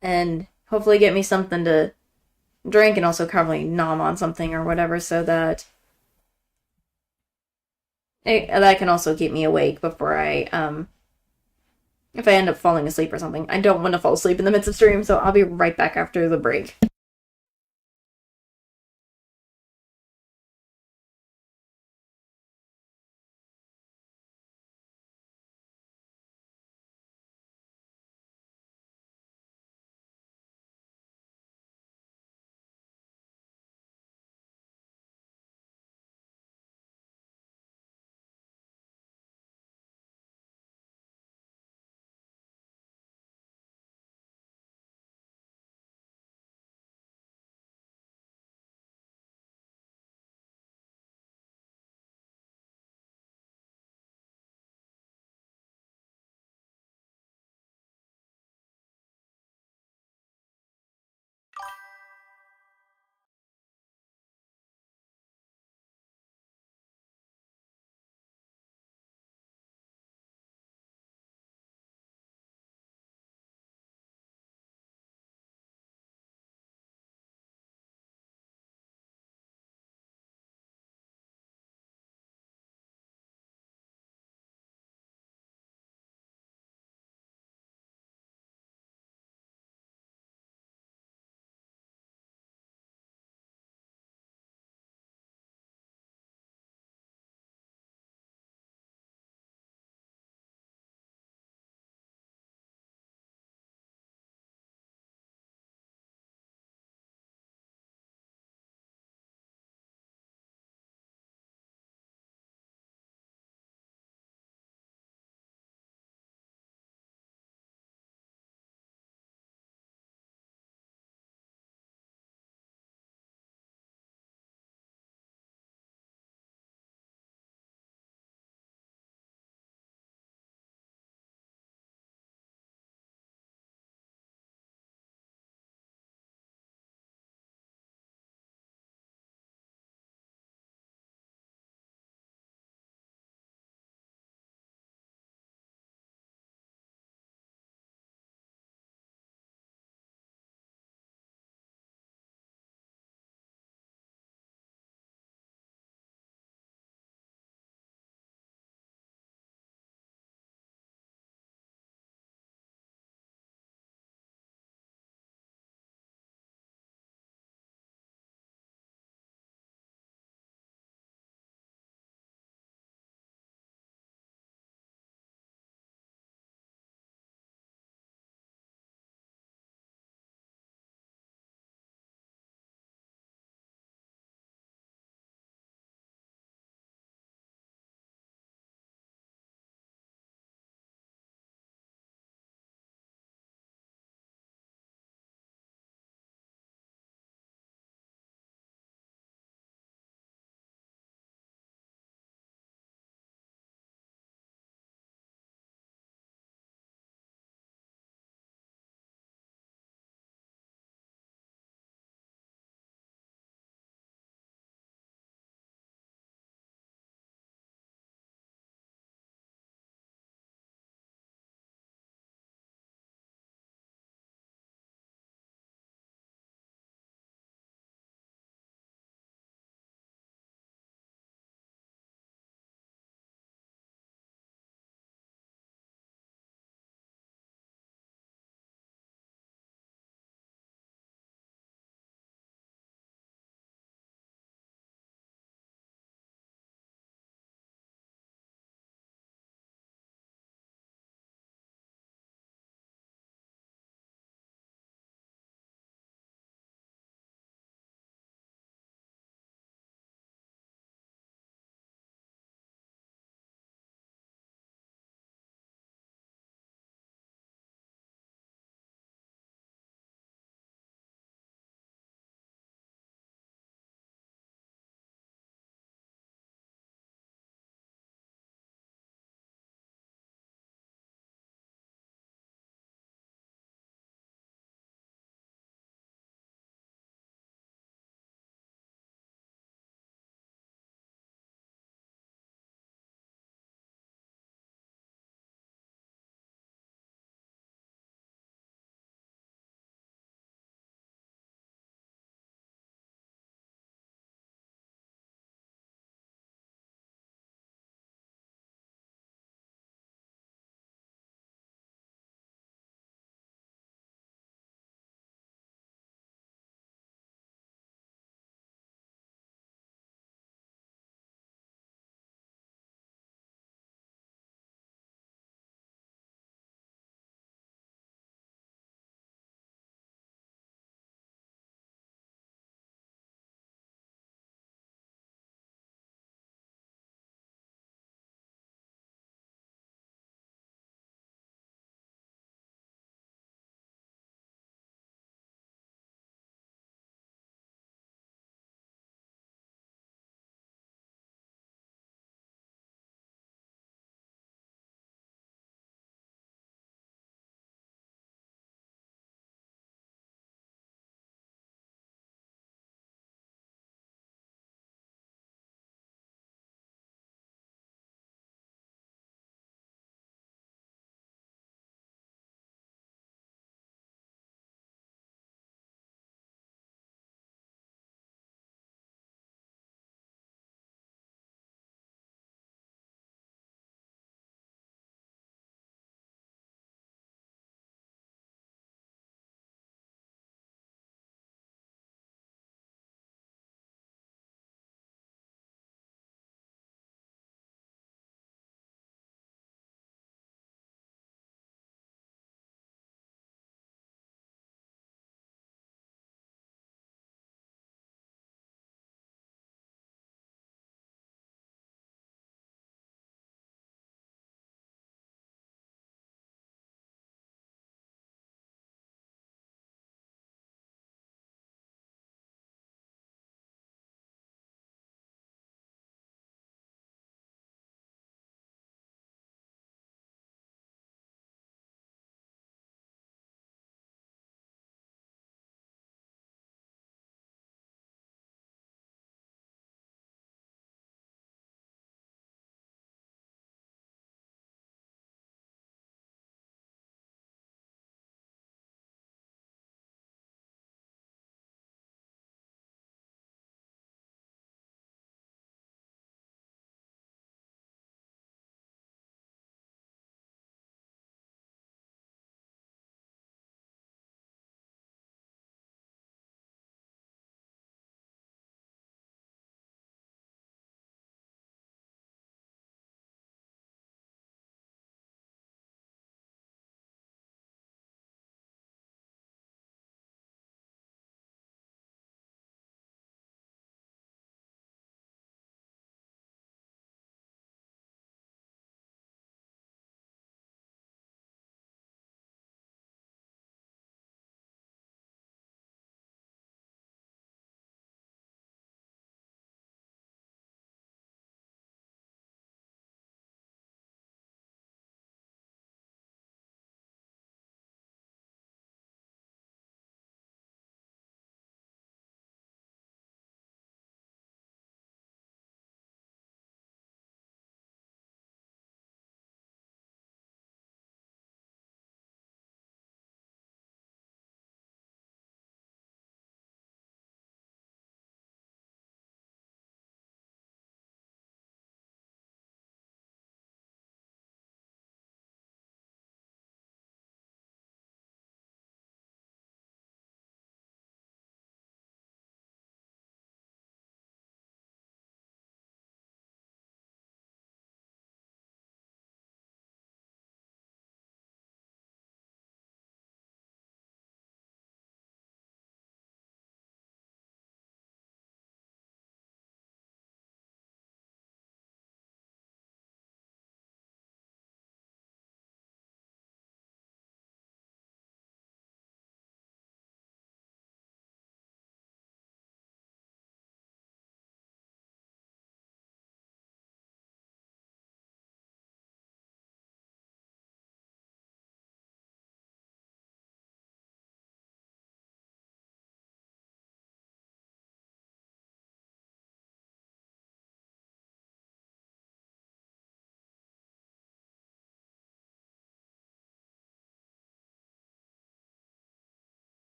And hopefully get me something to drink and also probably nom on something or whatever so that. That can also keep me awake before if I end up falling asleep or something. I don't want to fall asleep in the midst of stream, so I'll be right back after the break.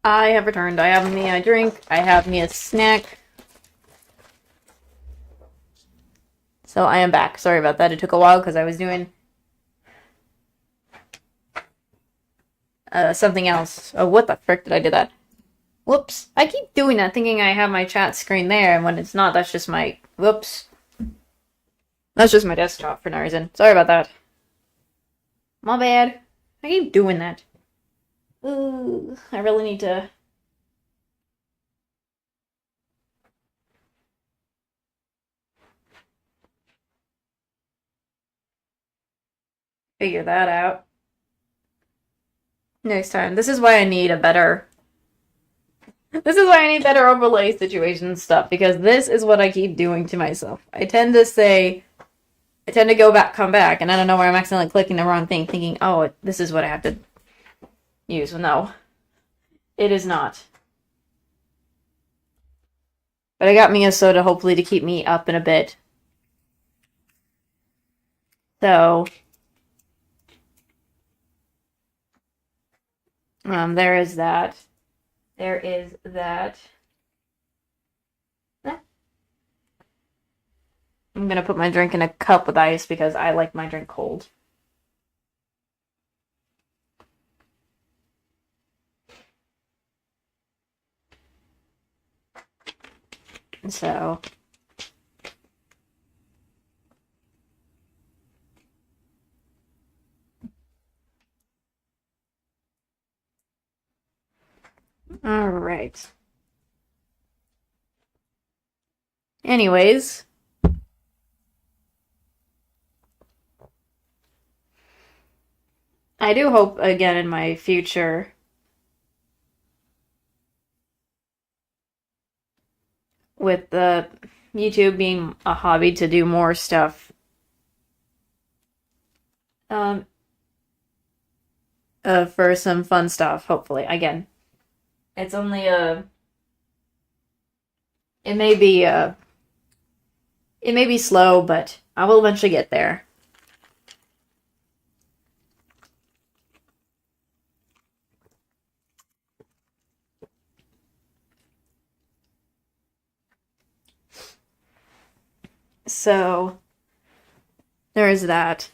I have returned. I have me a drink. I have me a snack. So I am back. Sorry about that. It took a while because I was doing something else. Oh, what the frick did I do that? Whoops. I keep doing that thinking I have my chat screen there, and when it's not, that's just my... Whoops. That's just my desktop for no reason. Sorry about that. My bad. I keep doing that. Ooh, I really need to... figure that out next time. This is why I need a better... This is why I need better overlay situation stuff, because this is what I keep doing to myself. I tend to go back, come back, and I don't know where I'm accidentally clicking the wrong thing, thinking, oh, this is what I have to use. Well, no, it is not. But I got me a soda, hopefully, to keep me up in a bit. So, there is that. There is that. I'm gonna put my drink in a cup with ice because I like my drink cold. So. All right. Anyways. I do hope, again, in my future, with the YouTube being a hobby, to do more stuff. For some fun stuff, hopefully. Again, it's only it may be slow, but I will eventually get there. So, there is that.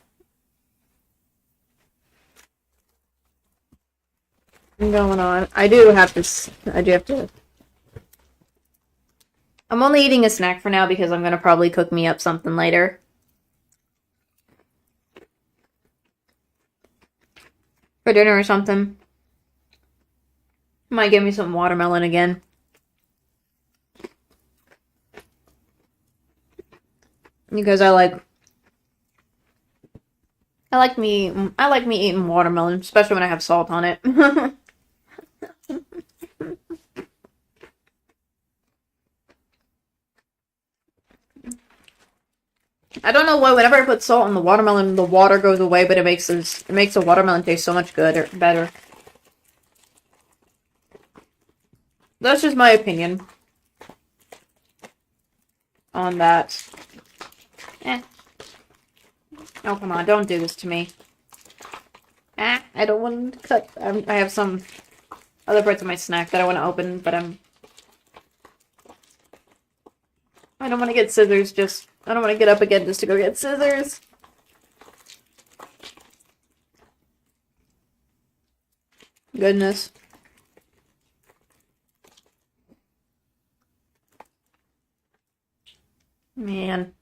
Going on. I do have to. I'm only eating a snack for now because I'm gonna probably cook me up something later. For dinner or something. Might give me some watermelon again. Because I like me eating watermelon, especially when I have salt on it. I don't know why whenever I put salt on the watermelon, the water goes away, but it makes the watermelon taste so much better. That's just my opinion on that. Oh, come on, don't do this to me. I don't want to cut. I have some other parts of my snack that I want to open, but I don't want to get scissors, I don't want to get up again just to go get scissors. Goodness. Man.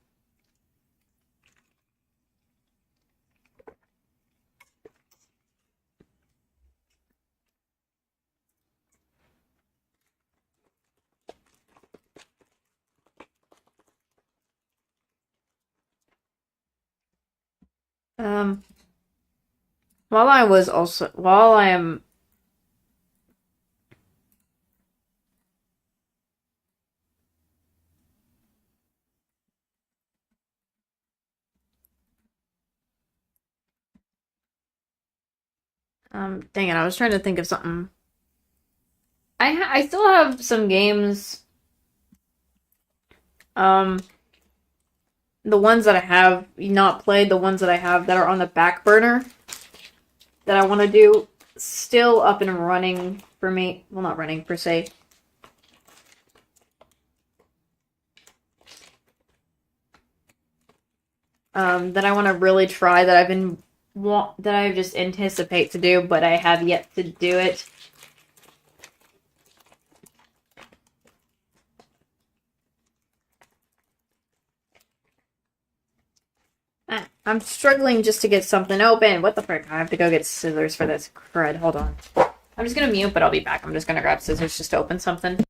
While I am dang it, I was trying to think of something. I still have some games. The ones that I have not played, the ones that I have that are on the back burner that I want to do, still up and running for me. Well, not running per se. That I want to really try, that that I just anticipate to do, but I have yet to do it. I'm struggling just to get something open. What the frick? I have to go get scissors for this crud. Hold on. I'm just gonna mute, but I'll be back. I'm just gonna grab scissors just to open something.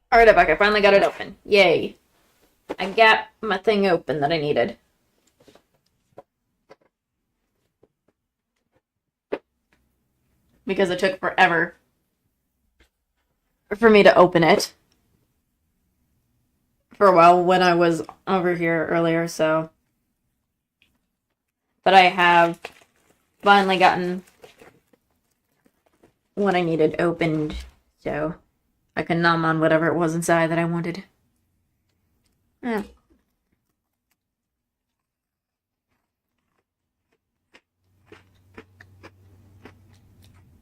Alright, I'm back. I finally got it open. Yay. I got my thing open that I needed. Because it took forever for me to open it. For a while when I was over here earlier, so. But I have finally gotten what I needed opened, so I can nom on whatever it was inside that I wanted. Yeah.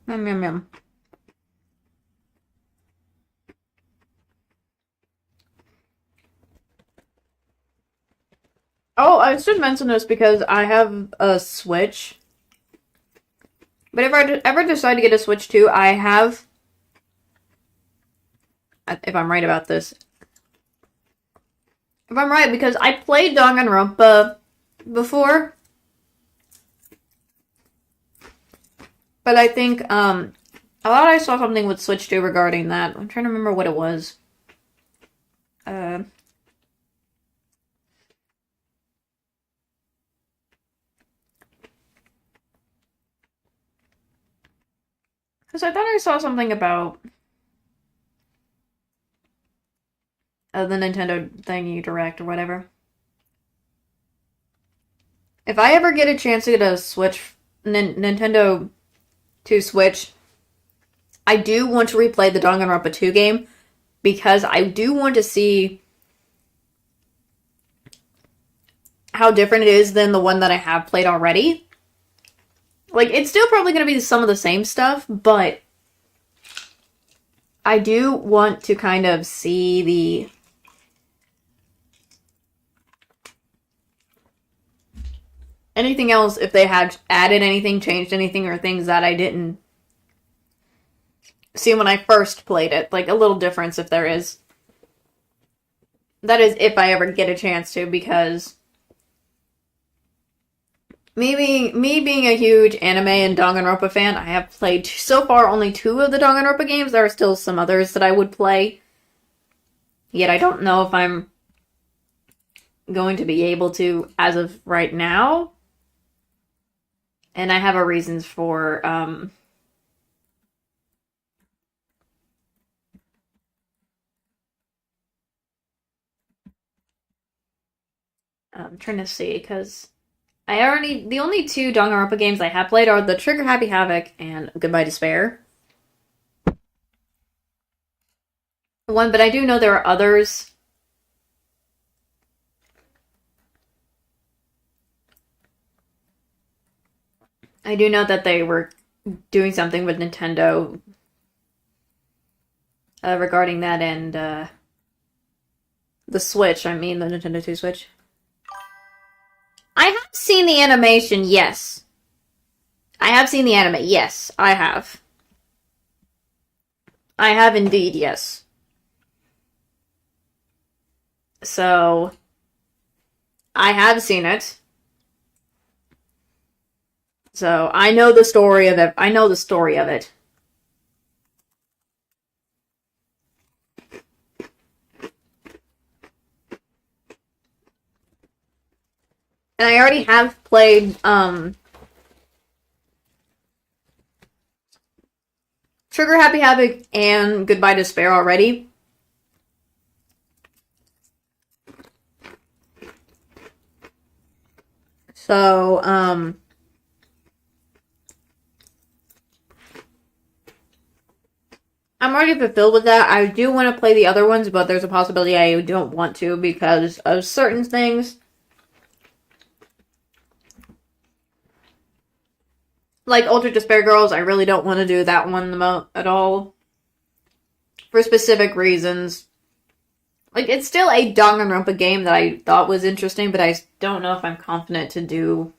Yum, yum, yum. Oh, I should mention this because I have a Switch. But if I ever decide to get a Switch too, I have... If I'm right about this. If I'm right, because I played Danganronpa before. But I think, I thought I saw something with Switch 2 regarding that. I'm trying to remember what it was. Because I thought I saw something about the Nintendo thingy direct or whatever. If I ever get a chance to get a Switch, Nintendo 2 Switch, I do want to replay the Danganronpa 2 game because I do want to see how different it is than the one that I have played already. Like, it's still probably going to be some of the same stuff, but I do want to kind of see the... anything else, if they had added anything, changed anything, or things that I didn't see when I first played it. Like, a little difference if there is. That is if I ever get a chance to, because me being a huge anime and Danganronpa fan, I have played so far only 2 of the Danganronpa games. There are still some others that I would play. Yet I don't know if I'm going to be able to as of right now. And I have a reasons for, I'm trying to see, because the only 2 Danganronpa games I have played are the Trigger Happy Havoc and Goodbye Despair. But I do know there are others. I do know that they were doing something with Nintendo regarding that, and the Switch, I mean the Nintendo 2 Switch. I have seen the animation, yes. I have seen the anime, yes, I have. I have indeed, yes. So, I have seen it. So I know the story of it. I know the story of it. And I already have played Trigger Happy Havoc and Goodbye Despair already. So, I'm already fulfilled with that. I do want to play the other ones, but there's a possibility I don't want to because of certain things. Like Ultra Despair Girls, I really don't want to do that one at all. For specific reasons. Like, it's still a Danganronpa game that I thought was interesting, but I don't know if I'm confident to do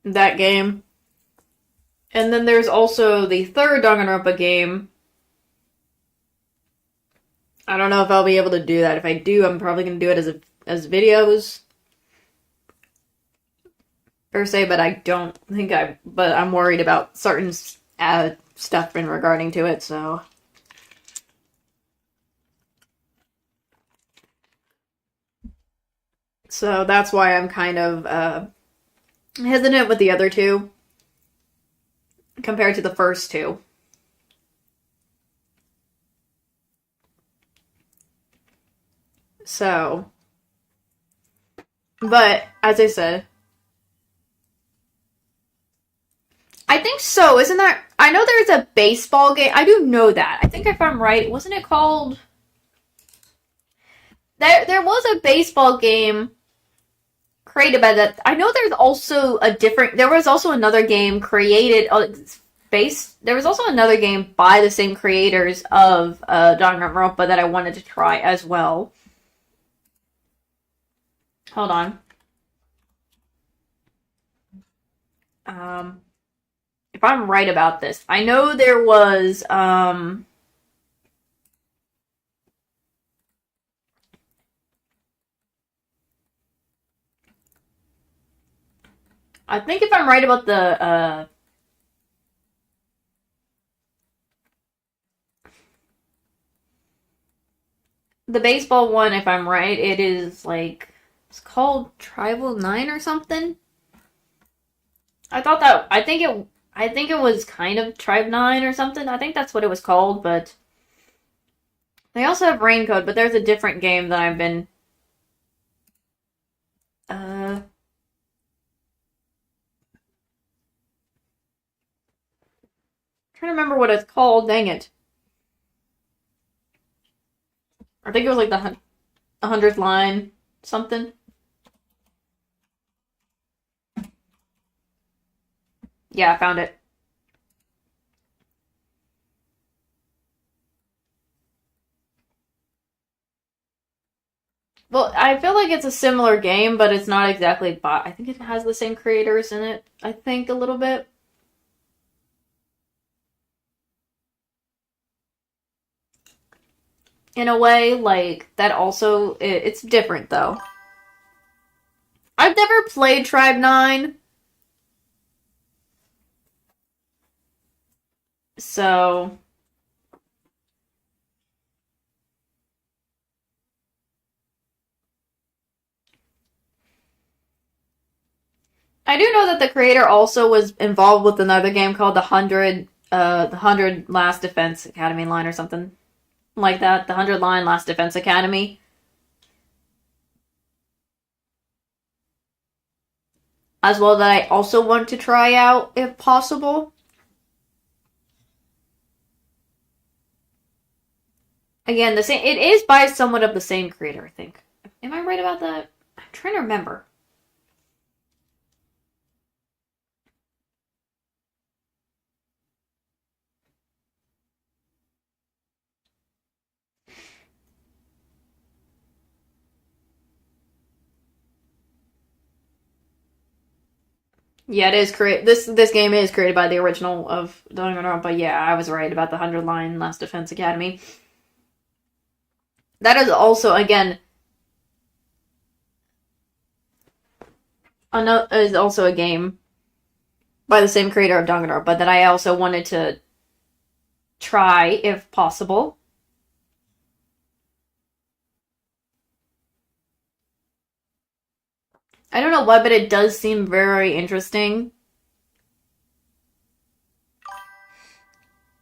that game. And then there's also the third Danganronpa game. I don't know if I'll be able to do that. If I do, I'm probably going to do it as videos. Per se, but I don't think but I'm worried about certain stuff in regarding to it, so. So that's why I'm kind of hesitant with the other two compared to the first two. So, but as I said, I think so. Isn't that? I know there's a baseball game. I do know that. I think if I'm right, wasn't it called? There was a baseball game created by that. I know there's also there was also another game created there was also another game by the same creators of Danganronpa that I wanted to try as well. Hold on. If I'm right about this, I know there was I think if I'm right about the baseball one, if I'm right, it is like it's called Tribal 9 or something. I think it was kind of Tribe 9 or something. I think that's what it was called, but they also have Rain Code, but there's a different game that I've been trying to remember what it's called. Dang it. I think it was like the 100th line something. Yeah, I found it. Well, I feel like it's a similar game, but it's not exactly I think it has the same creators in it, I think, a little bit. In a way, like, that also, it's different, though. I've never played Tribe 9. So, I do know that the creator also was involved with another game called the 100 Last Defense Academy line or something like that. The 100 line Last Defense Academy. As well, that I also want to try out if possible. Again, it is by somewhat of the same creator, I think. Am I right about that? I'm trying to remember. Yeah, it is this game is created by the original of Danganronpa, but yeah, I was right about the 100 line Last Defense Academy. That is also, again, is also a game by the same creator of Danganronpa that I also wanted to try if possible. I don't know why, but it does seem very interesting.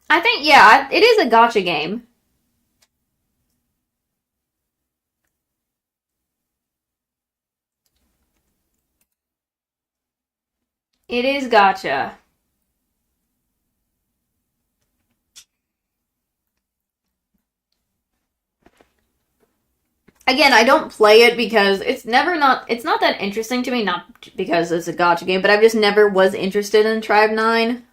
I think, yeah, it is a gacha game. It is gacha. Again, I don't play it because it's not that interesting to me, not because it's a gacha game, but I just never was interested in Tribe 9.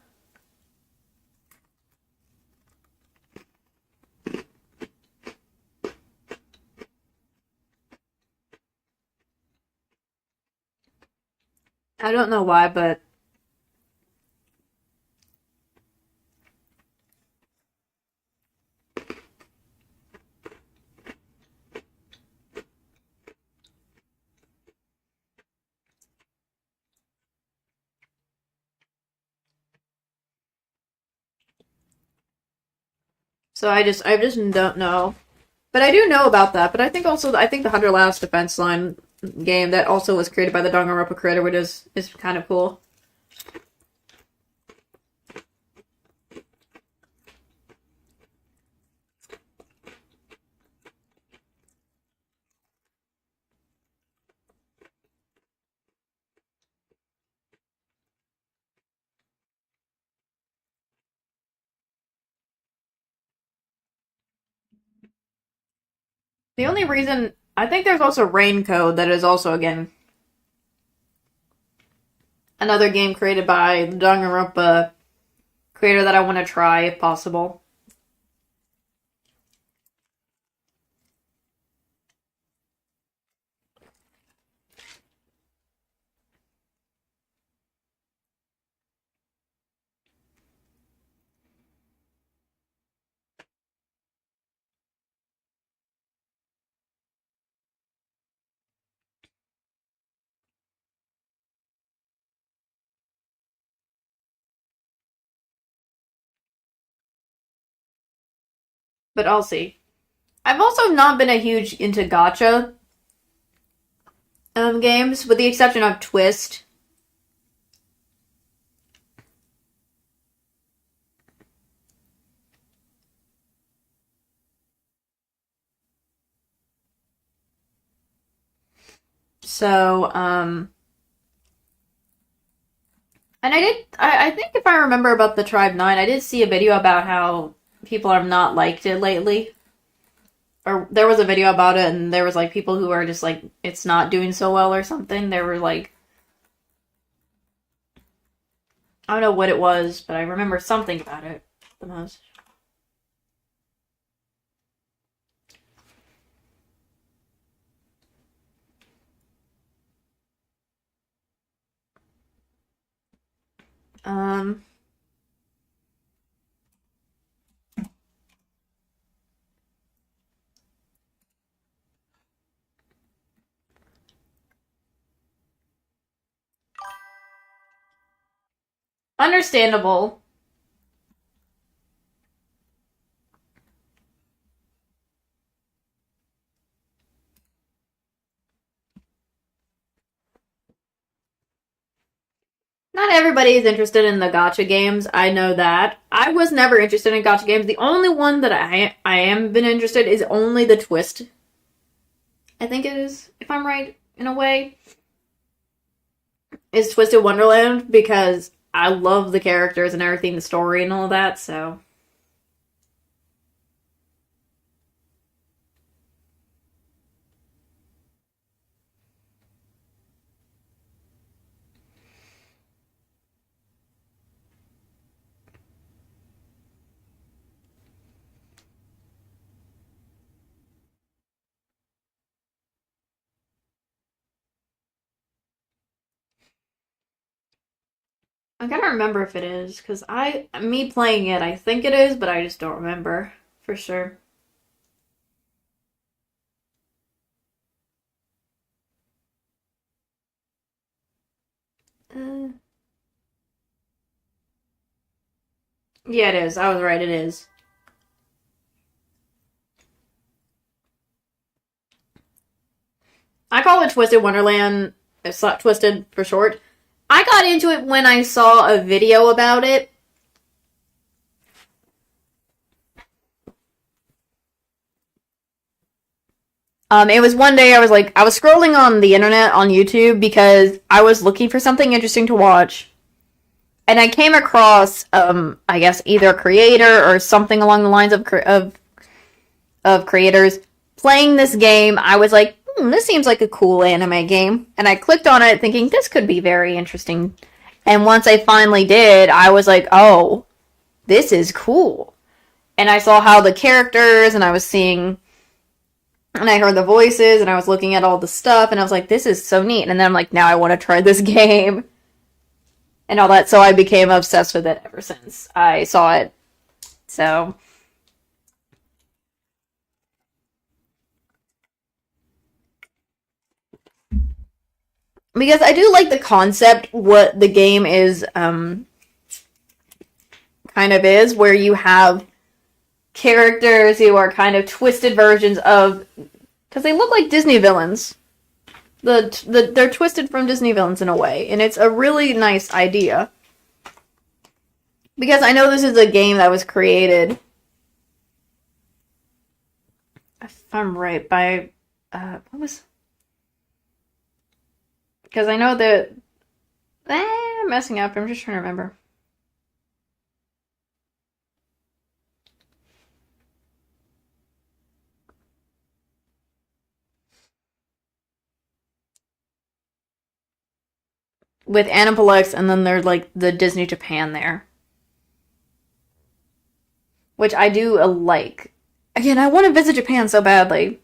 I don't know why, but so I just don't know. But I do know about that. But I think the 100 Last Defense Line game that also was created by the Danganronpa creator, which is kind of cool. The only reason I think there's also Rain Code that is also again another game created by the Danganronpa creator that I want to try if possible. But I'll see. I've also not been a huge into gacha games, with the exception of Twist. So, and I think if I remember about the Tribe 9, I did see a video about how people have not liked it lately. Or there was a video about it, and there was like people who are just like, it's not doing so well or something. They were like, I don't know what it was, but I remember something about it the most. Um, Understandable. Not everybody is interested in the gacha games. I know that. I was never interested in gacha games. The only one that I am been interested is only the Twist. I think it is, if I'm right in a way, is Twisted Wonderland because I love the characters and everything, the story and all that. So I gotta remember if it is because me playing it, I think it is, but I just don't remember for sure. Yeah, it is. I was right, it is. I call it Twisted Wonderland. It's not Twisted for short. I got into it when I saw a video about it. It was one day I was scrolling on the internet on YouTube because I was looking for something interesting to watch. And I came across, I guess either a creator or something along the lines of creators playing this game. I was like, this seems like a cool anime game. And I clicked on it thinking this could be very interesting. And once I finally did, I was like, oh, this is cool. And I saw how the characters, and I was seeing, and I heard the voices, and I was looking at all the stuff, and I was like, this is so neat. And then I'm like, now I want to try this game. And all that, so I became obsessed with it ever since I saw it. So, because I do like the concept, what the game is, kind of is, where you have characters who are kind of twisted versions of, because they look like Disney villains. They're twisted from Disney villains in a way, and it's a really nice idea. Because I know this is a game that was created, if I'm right, by what was? Because I know that I'm messing up. I'm just trying to remember. With Aniplex, and then there's like the Disney Japan there, which I do like. Again, I want to visit Japan so badly.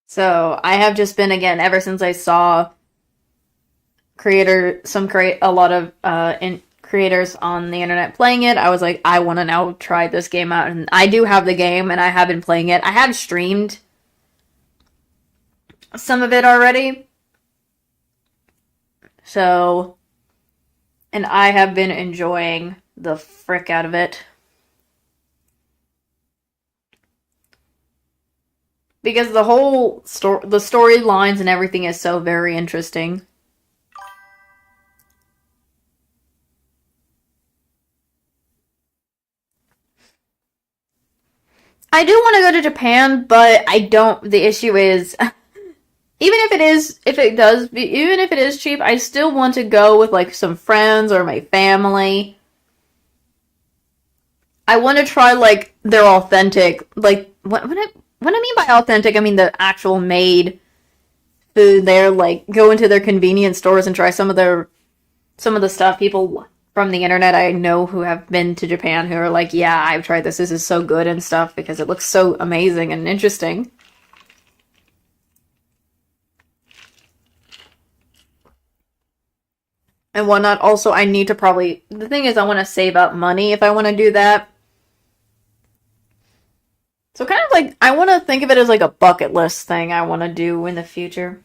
So I have just been again ever since I saw create a lot of creators on the internet playing it. I was like, I want to now try this game out, and I do have the game, and I have been playing it. I have streamed some of it already, so and I have been enjoying the frick out of it because the whole the storylines and everything is so very interesting. I do want to go to Japan, but I don't. The issue is, even if it is, even if it is cheap, I still want to go with like some friends or my family. I want to try like their authentic, like what I mean by authentic, I mean the actual made food there. Like go into their convenience stores and try some of the stuff people from the internet I know who have been to Japan who are like, yeah, I've tried this. This is so good and stuff because it looks so amazing and interesting. And whatnot. Also, I need to probably. The thing is, I want to save up money if I want to do that. So, kind of like, I want to think of it as like a bucket list thing I want to do in the future.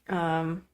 Um,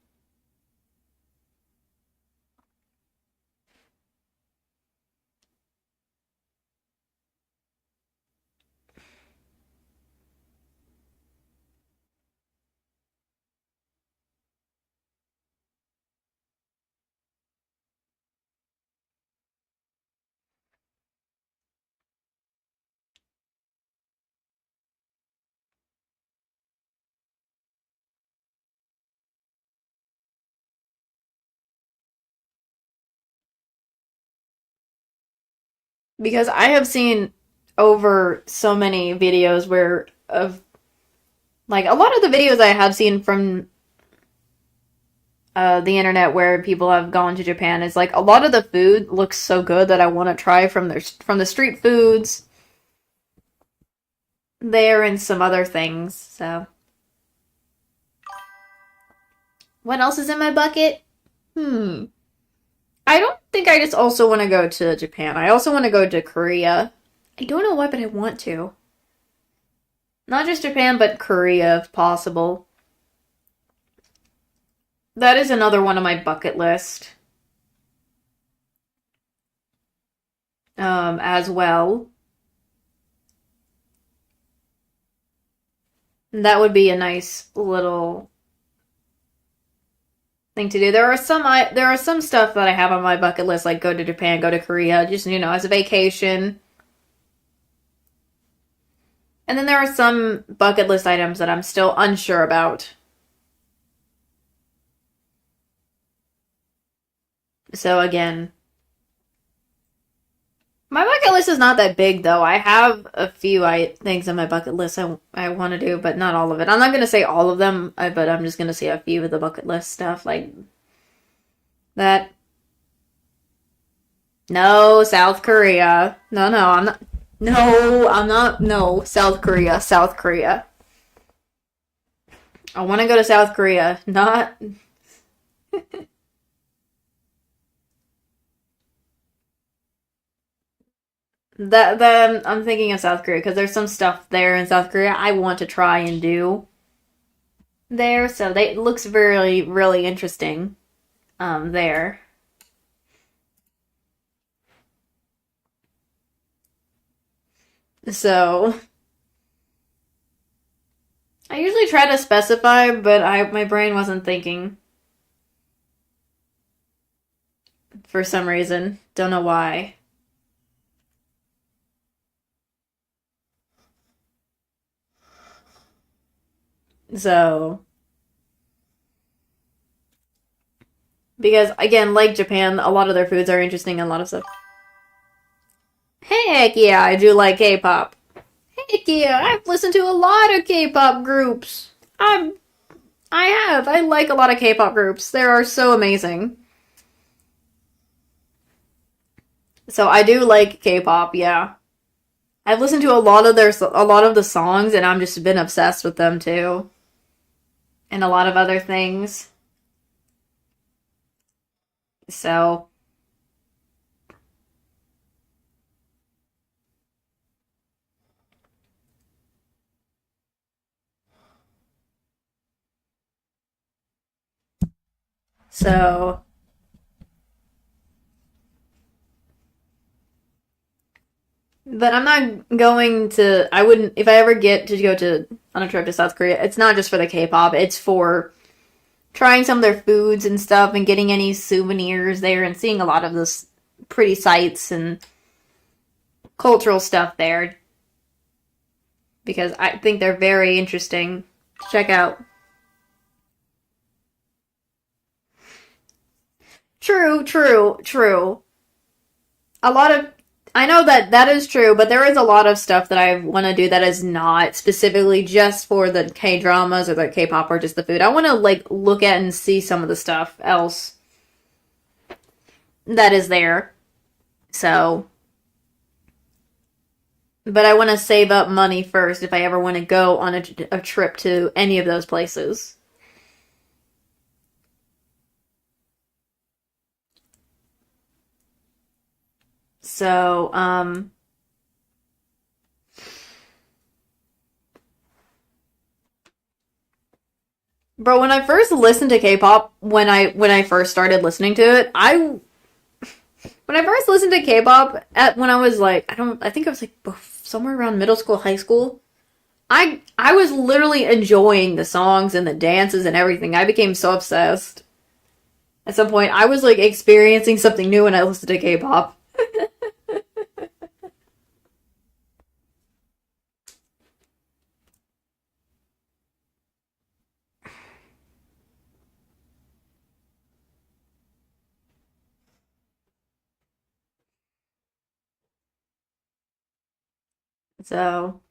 because I have seen over so many videos where, of, like, a lot of the videos I have seen from the internet where people have gone to Japan is like a lot of the food looks so good that I want to try from the street foods there and some other things. So, what else is in my bucket? Hmm. I don't think I just also want to go to Japan. I also want to go to Korea. I don't know why, but I want to. Not just Japan, but Korea if possible. That is another one on my bucket list. As well. That would be a nice little thing to do. There are some stuff that I have on my bucket list, like go to Japan, go to Korea, just as a vacation. And then there are some bucket list items that I'm still unsure about. So again, my bucket list is not that big though. I have a few things on my bucket list I want to do, but not all of it. I'm not going to say all of them, but I'm just going to say a few of the bucket list stuff like that. No, South Korea. No, no, I'm not. No, I'm not. No, South Korea. South Korea. I want to go to South Korea. Not. That I'm thinking of South Korea because there's some stuff there in South Korea I want to try and do there. So it looks really, really interesting there. So I usually try to specify, but my brain wasn't thinking for some reason. Don't know why. So because again, like Japan, a lot of their foods are interesting and a lot of stuff. Heck yeah, I do like K-pop. Heck yeah, I've listened to a lot of K-pop groups. I have. I like a lot of K-pop groups. They are so amazing. So I do like K-pop, yeah. I've listened to a lot of the songs and I'm just been obsessed with them too. And a lot of other things. So so but I'm not going to I wouldn't if I ever get to go to on a trip to South Korea, it's not just for the K-pop, it's for trying some of their foods and stuff and getting any souvenirs there and seeing a lot of this pretty sights and cultural stuff there because I think they're very interesting to check out. True, true, true. A lot of I know that that is true, but there is a lot of stuff that I want to do that is not specifically just for the K dramas or the K pop or just the food. I want to like look at and see some of the stuff else that is there. So, but I want to save up money first if I ever want to go on a trip to any of those places. So, bro, when I first listened to K-pop, when I first started listening to it, I when I first listened to K-pop at when I was like I think I was like somewhere around middle school, high school. I was literally enjoying the songs and the dances and everything. I became so obsessed. At some point, I was like experiencing something new when I listened to K-pop. So,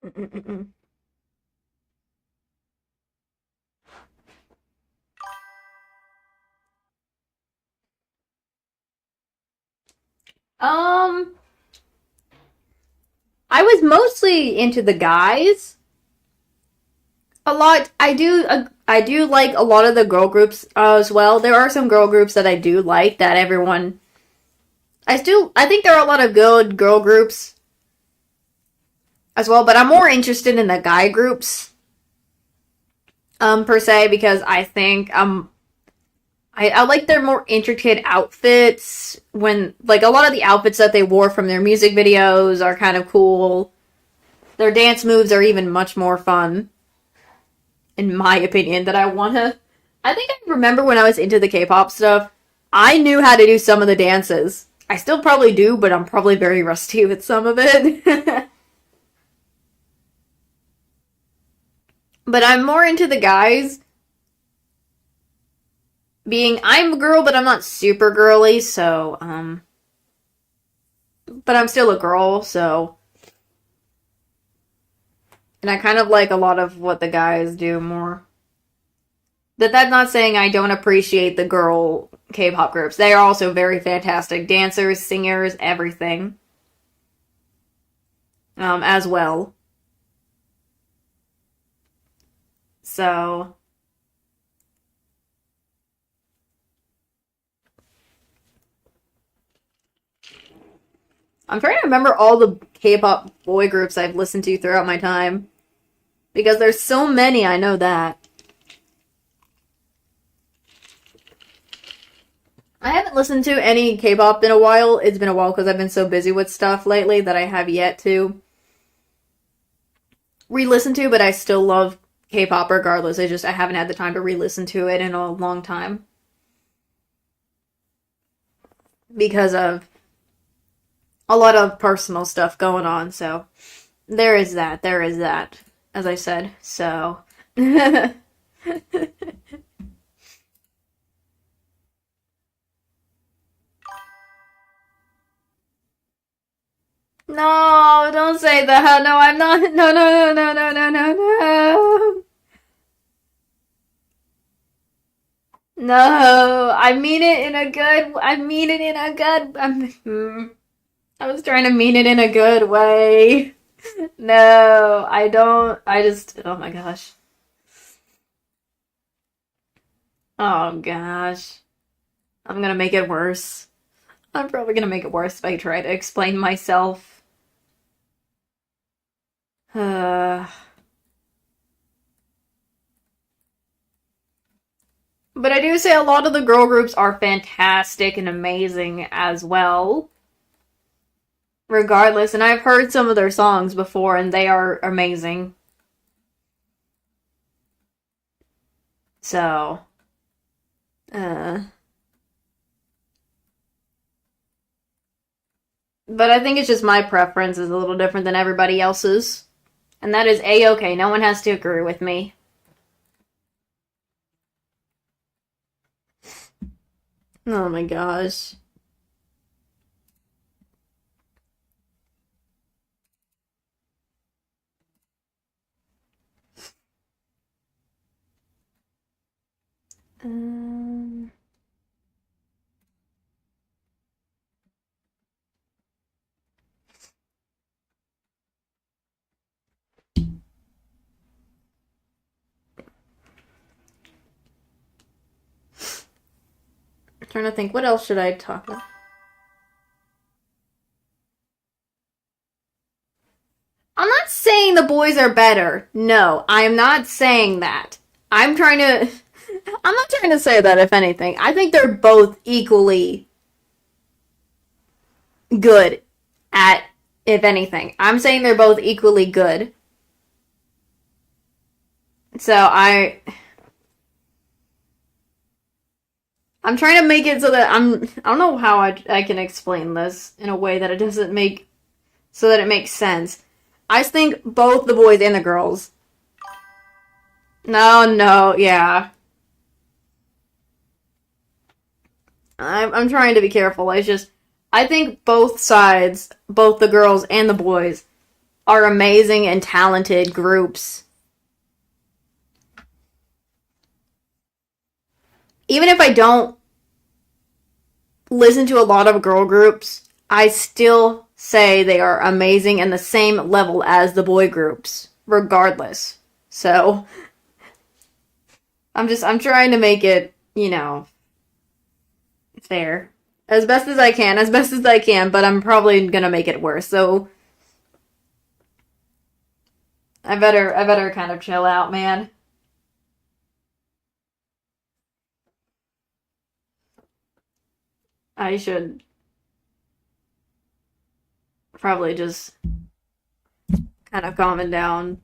Mm-mm-mm. Um, I was mostly into the guys a lot. I do like a lot of the girl groups as well. There are some girl groups that I do like that everyone. I think there are a lot of good girl groups as well, but I'm more interested in the guy groups per se because I think I like their more intricate outfits when like a lot of the outfits that they wore from their music videos are kind of cool. Their dance moves are even much more fun, in my opinion, that I think I remember when I was into the K-pop stuff, I knew how to do some of the dances. I still probably do, but I'm probably very rusty with some of it. But I'm more into the guys being I'm a girl, but I'm not super girly, so but I'm still a girl, so and I kind of like a lot of what the guys do more. But that's not saying I don't appreciate the girl K-pop groups. They are also very fantastic dancers, singers, everything. As well. So I'm trying to remember all the K-pop boy groups I've listened to throughout my time. Because there's so many, I know that. I haven't listened to any K-pop in a while. It's been a while because I've been so busy with stuff lately that I have yet to re-listen to, but I still love K-pop regardless. I haven't had the time to re-listen to it in a long time. Because of a lot of personal stuff going on, so there is that. There is that. As I said, so. No, don't say that. No, I'm not. No, no, no, no, no, no, no, no. No, I mean it in a good. I mean it in a good. I was trying to mean it in a good way. No, I don't. I just. Oh my gosh. Oh gosh. I'm gonna make it worse. I'm probably gonna make it worse if I try to explain myself. Uh, but I do say a lot of the girl groups are fantastic and amazing as well. Regardless, and I've heard some of their songs before and they are amazing. So, uh, but I think it's just my preference is a little different than everybody else's. And that is A-okay. No one has to agree with me. Oh my gosh. Um, I'm trying to think, what else should I talk about? I'm not saying the boys are better. No, I am not saying that. I'm trying to. I'm not trying to say that, if anything. I think they're both equally good at, if anything. I'm saying they're both equally good. So I'm trying to make it so that I don't know how I can explain this in a way that it doesn't make, so that it makes sense. I think both the boys and the girls. No, no, yeah. I'm trying to be careful. It's just, I think both sides, both the girls and the boys, are amazing and talented groups. Even if I don't listen to a lot of girl groups, I still say they are amazing and the same level as the boy groups, regardless. So, I'm trying to make it, fair. As best as I can, but I'm probably gonna make it worse, so I better kind of chill out, man. I should probably just kind of calm it down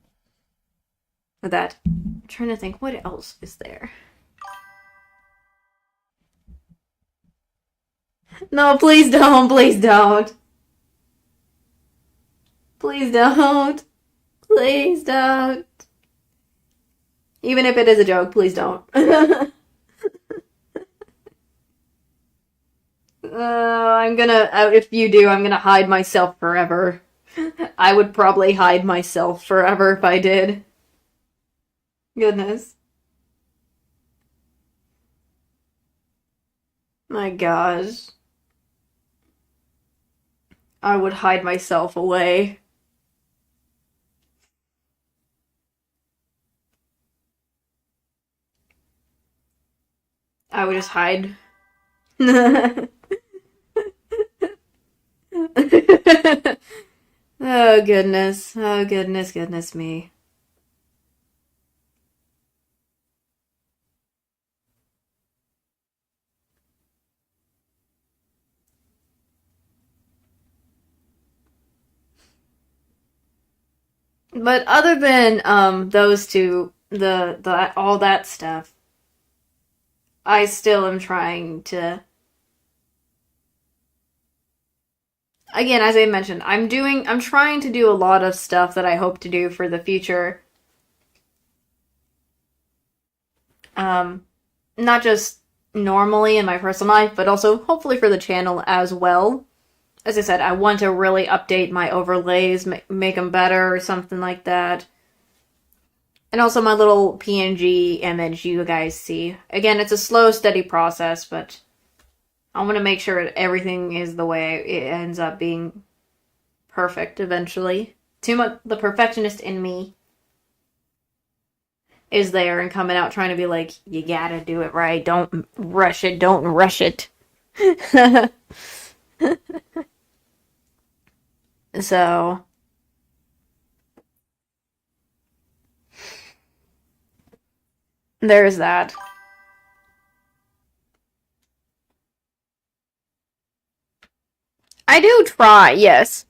with that. I'm trying to think, what else is there? No, please don't, please don't. Please don't. Please don't. Even if it is a joke, please don't. If you do, I'm gonna hide myself forever. I would probably hide myself forever if I did. Goodness. My gosh. I would hide myself away. I would just hide. Oh goodness. Oh goodness, goodness me. But other than those two, the all that stuff, I still am trying to, again, as I mentioned, I'm trying to do a lot of stuff that I hope to do for the future. Not just normally in my personal life, but also hopefully for the channel as well. As I said, I want to really update my overlays, make them better or something like that. And also my little PNG image you guys see. Again, it's a slow, steady process, but I want to make sure everything is the way it ends up being perfect eventually. Too much, the perfectionist in me is there and coming out trying to be like, you gotta do it right. Don't rush it. Don't rush it. So, there's that. I do try, yes.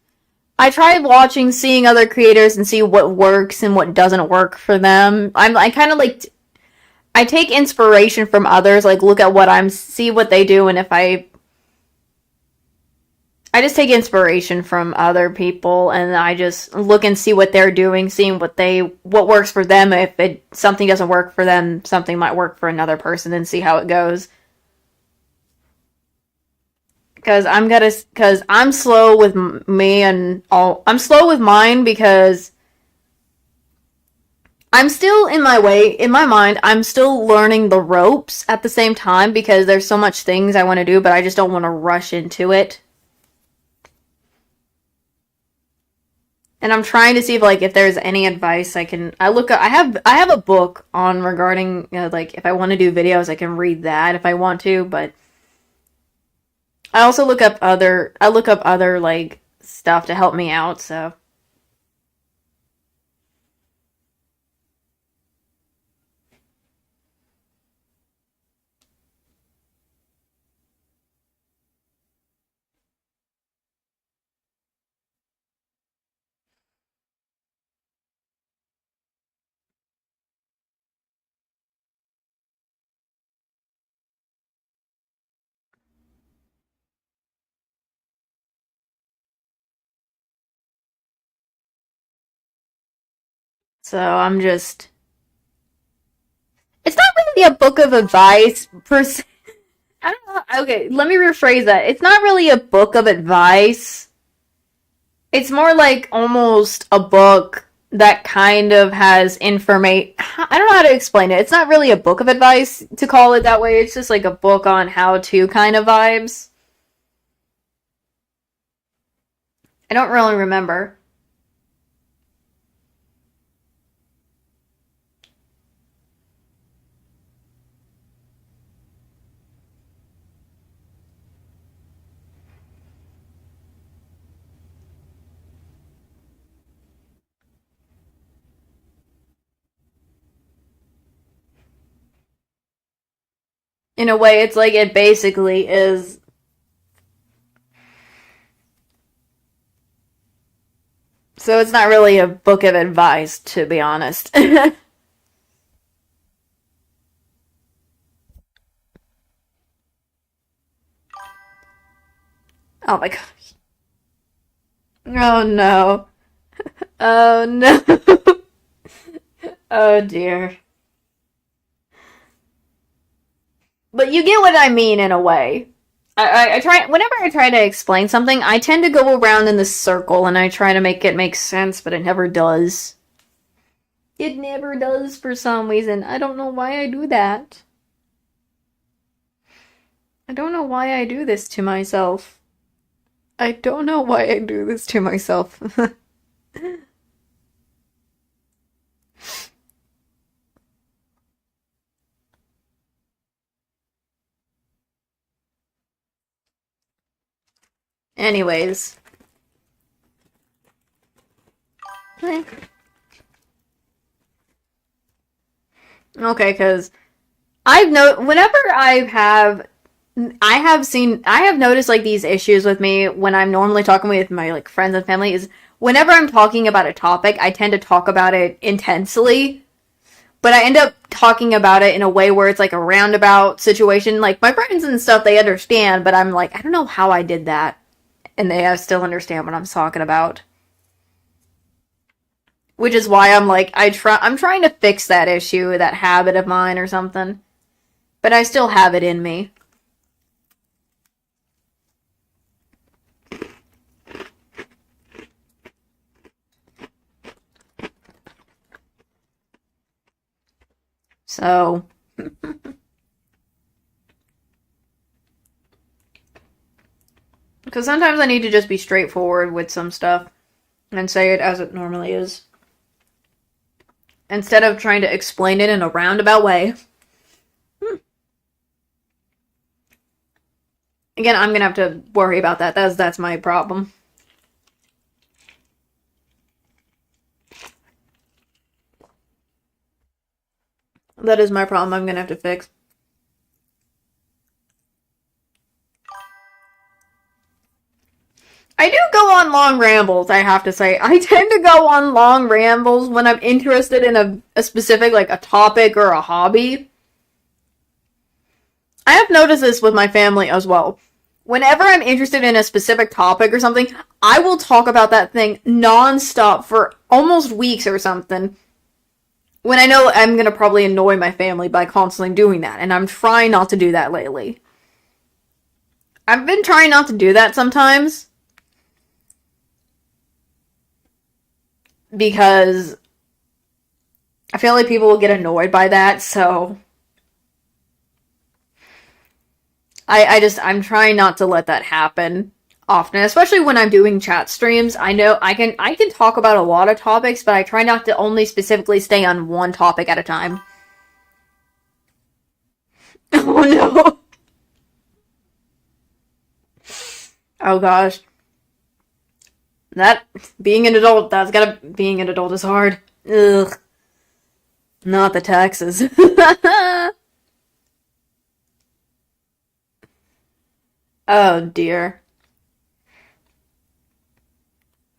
I try watching, seeing other creators and see what works and what doesn't work for them. I kind of like, I take inspiration from others, like look at see what they do, and if I just take inspiration from other people, and I just look and see what they're doing, seeing what works for them. If something doesn't work for them, something might work for another person, and see how it goes. Because I'm slow with me and all. I'm slow with mine because I'm still in my mind, I'm still learning the ropes at the same time because there's so much things I want to do, but I just don't want to rush into it. And I'm trying to see if there's any advice I have a book on regarding, if I want to do videos, I can read that if I want to, but I also look up other stuff to help me out, so. So I'm just. It's not really a book of advice per se. I don't know. Okay, let me rephrase that. It's not really a book of advice. It's more like almost a book that kind of has information. I don't know how to explain it. It's not really a book of advice to call it that way. It's just like a book on how to kind of vibes. I don't really remember. In a way, it's like it basically is. So it's not really a book of advice, to be honest. Oh my gosh. Oh no. Oh no. Oh dear. But you get what I mean in a way. I try whenever I try to explain something, I tend to go around in this circle and I try to make it make sense, but it never does. It never does for some reason. I don't know why I do that. I don't know why I do this to myself. I don't know why I do this to myself. Anyways. Eh. Okay, because whenever I have noticed like these issues with me when I'm normally talking with my like friends and family is whenever I'm talking about a topic, I tend to talk about it intensely, but I end up talking about it in a way where it's like a roundabout situation. Like my friends and stuff, they understand, but I'm like, I don't know how I did that, and they still understand what I'm talking about. Which is why I'm like, I'm trying to fix that issue, that habit of mine or something. But I still have it in me. So, because sometimes I need to just be straightforward with some stuff and say it as it normally is. Instead of trying to explain it in a roundabout way. Again, I'm gonna have to worry about that. That's my problem. That is my problem I'm gonna have to fix. I do go on long rambles, I have to say. I tend to go on long rambles when I'm interested in a specific, like, a topic or a hobby. I have noticed this with my family as well. Whenever I'm interested in a specific topic or something, I will talk about that thing nonstop for almost weeks or something. When I know I'm gonna probably annoy my family by constantly doing that, and I'm trying not to do that lately. I've been trying not to do that sometimes because I feel like people will get annoyed by that, so I'm trying not to let that happen often, especially when I'm doing chat streams. I know I can talk about a lot of topics, but I try not to only specifically stay on one topic at a time. Oh no. Oh gosh. That being an adult, being an adult is hard. Ugh. Not the taxes. Oh dear.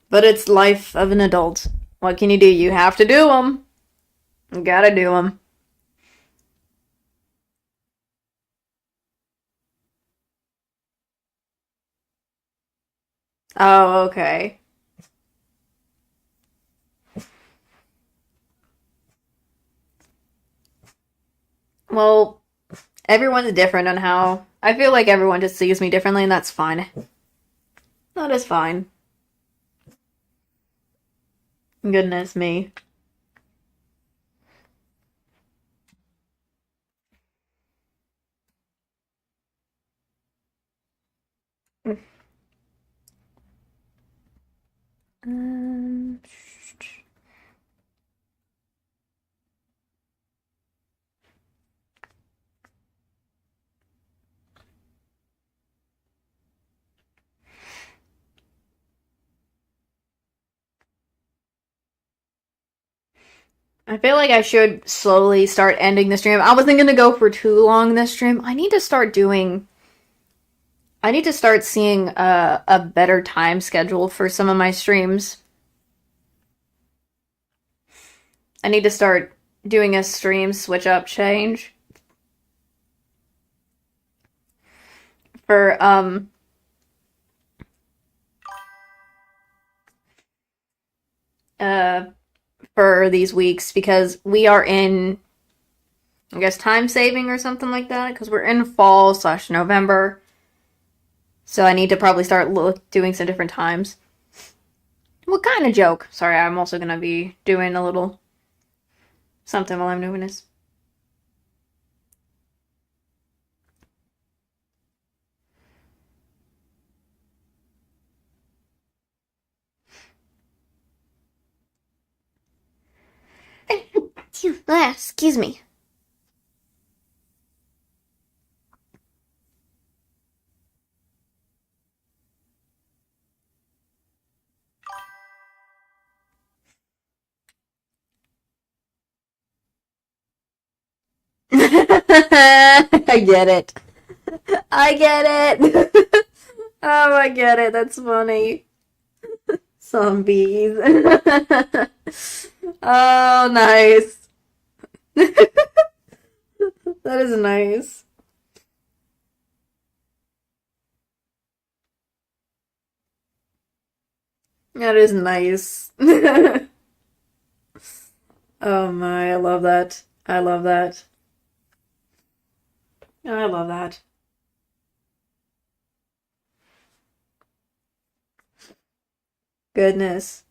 But it's life of an adult. What can you do? You have to do them. You gotta do them. Oh, okay. Well, everyone's different on how. I feel like everyone just sees me differently, and that's fine. That is fine. Goodness me. Um, I feel like I should slowly start ending the stream. I wasn't gonna go for too long this stream. I need to start seeing a better time schedule for some of my streams. I need to start doing a stream switch up change. For for these weeks because we are in, I guess, time saving or something like that because we're in fall/November. So I need to probably start doing some different times. What kind of joke? Sorry, I'm also gonna be doing a little something while I'm doing this. Excuse me. I get it. I get it. Oh, I get it. That's funny. Zombies. Oh, nice. That is nice. That is nice. Oh my, I love that. I love that. I love that. Goodness.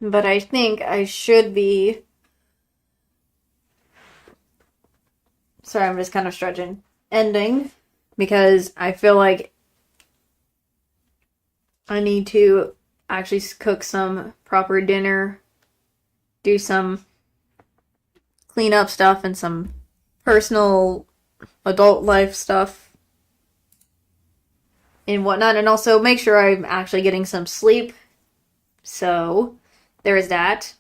But I think I should be. Sorry, I'm just kind of stretching. Ending. Because I feel like I need to actually cook some proper dinner, do some clean up stuff, and some personal adult life stuff and whatnot, and also make sure I'm actually getting some sleep. So, there is that.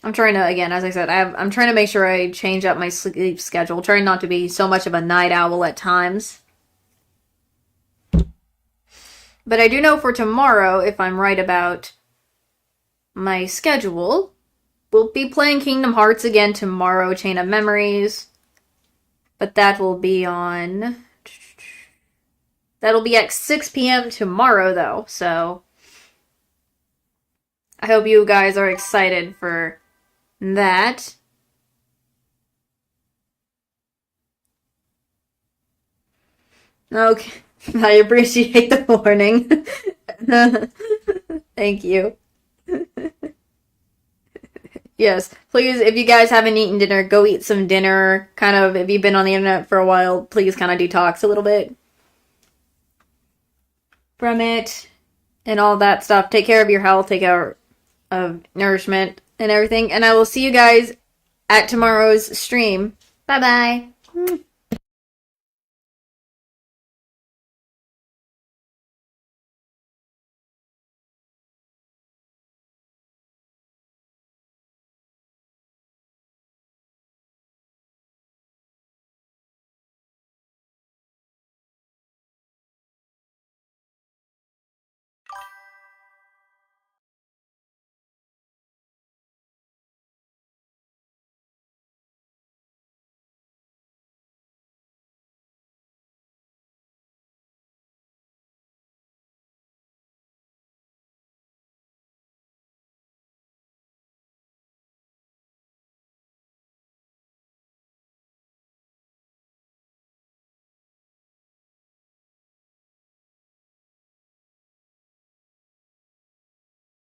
I'm trying to, again, as I said, I'm trying to make sure I change up my sleep schedule, trying not to be so much of a night owl at times. But I do know for tomorrow, if I'm right about my schedule, we'll be playing Kingdom Hearts again tomorrow, Chain of Memories. But that will be on... That'll be at 6 p.m. tomorrow, though, so... I hope you guys are excited for that. Okay. I appreciate the warning. Thank you. Yes, please, if you guys haven't eaten dinner, go eat some dinner. Kind of, if you've been on the internet for a while, please kind of detox a little bit from it and all that stuff. Take care of your health, take care of nourishment and everything. And I will see you guys at tomorrow's stream. Bye-bye.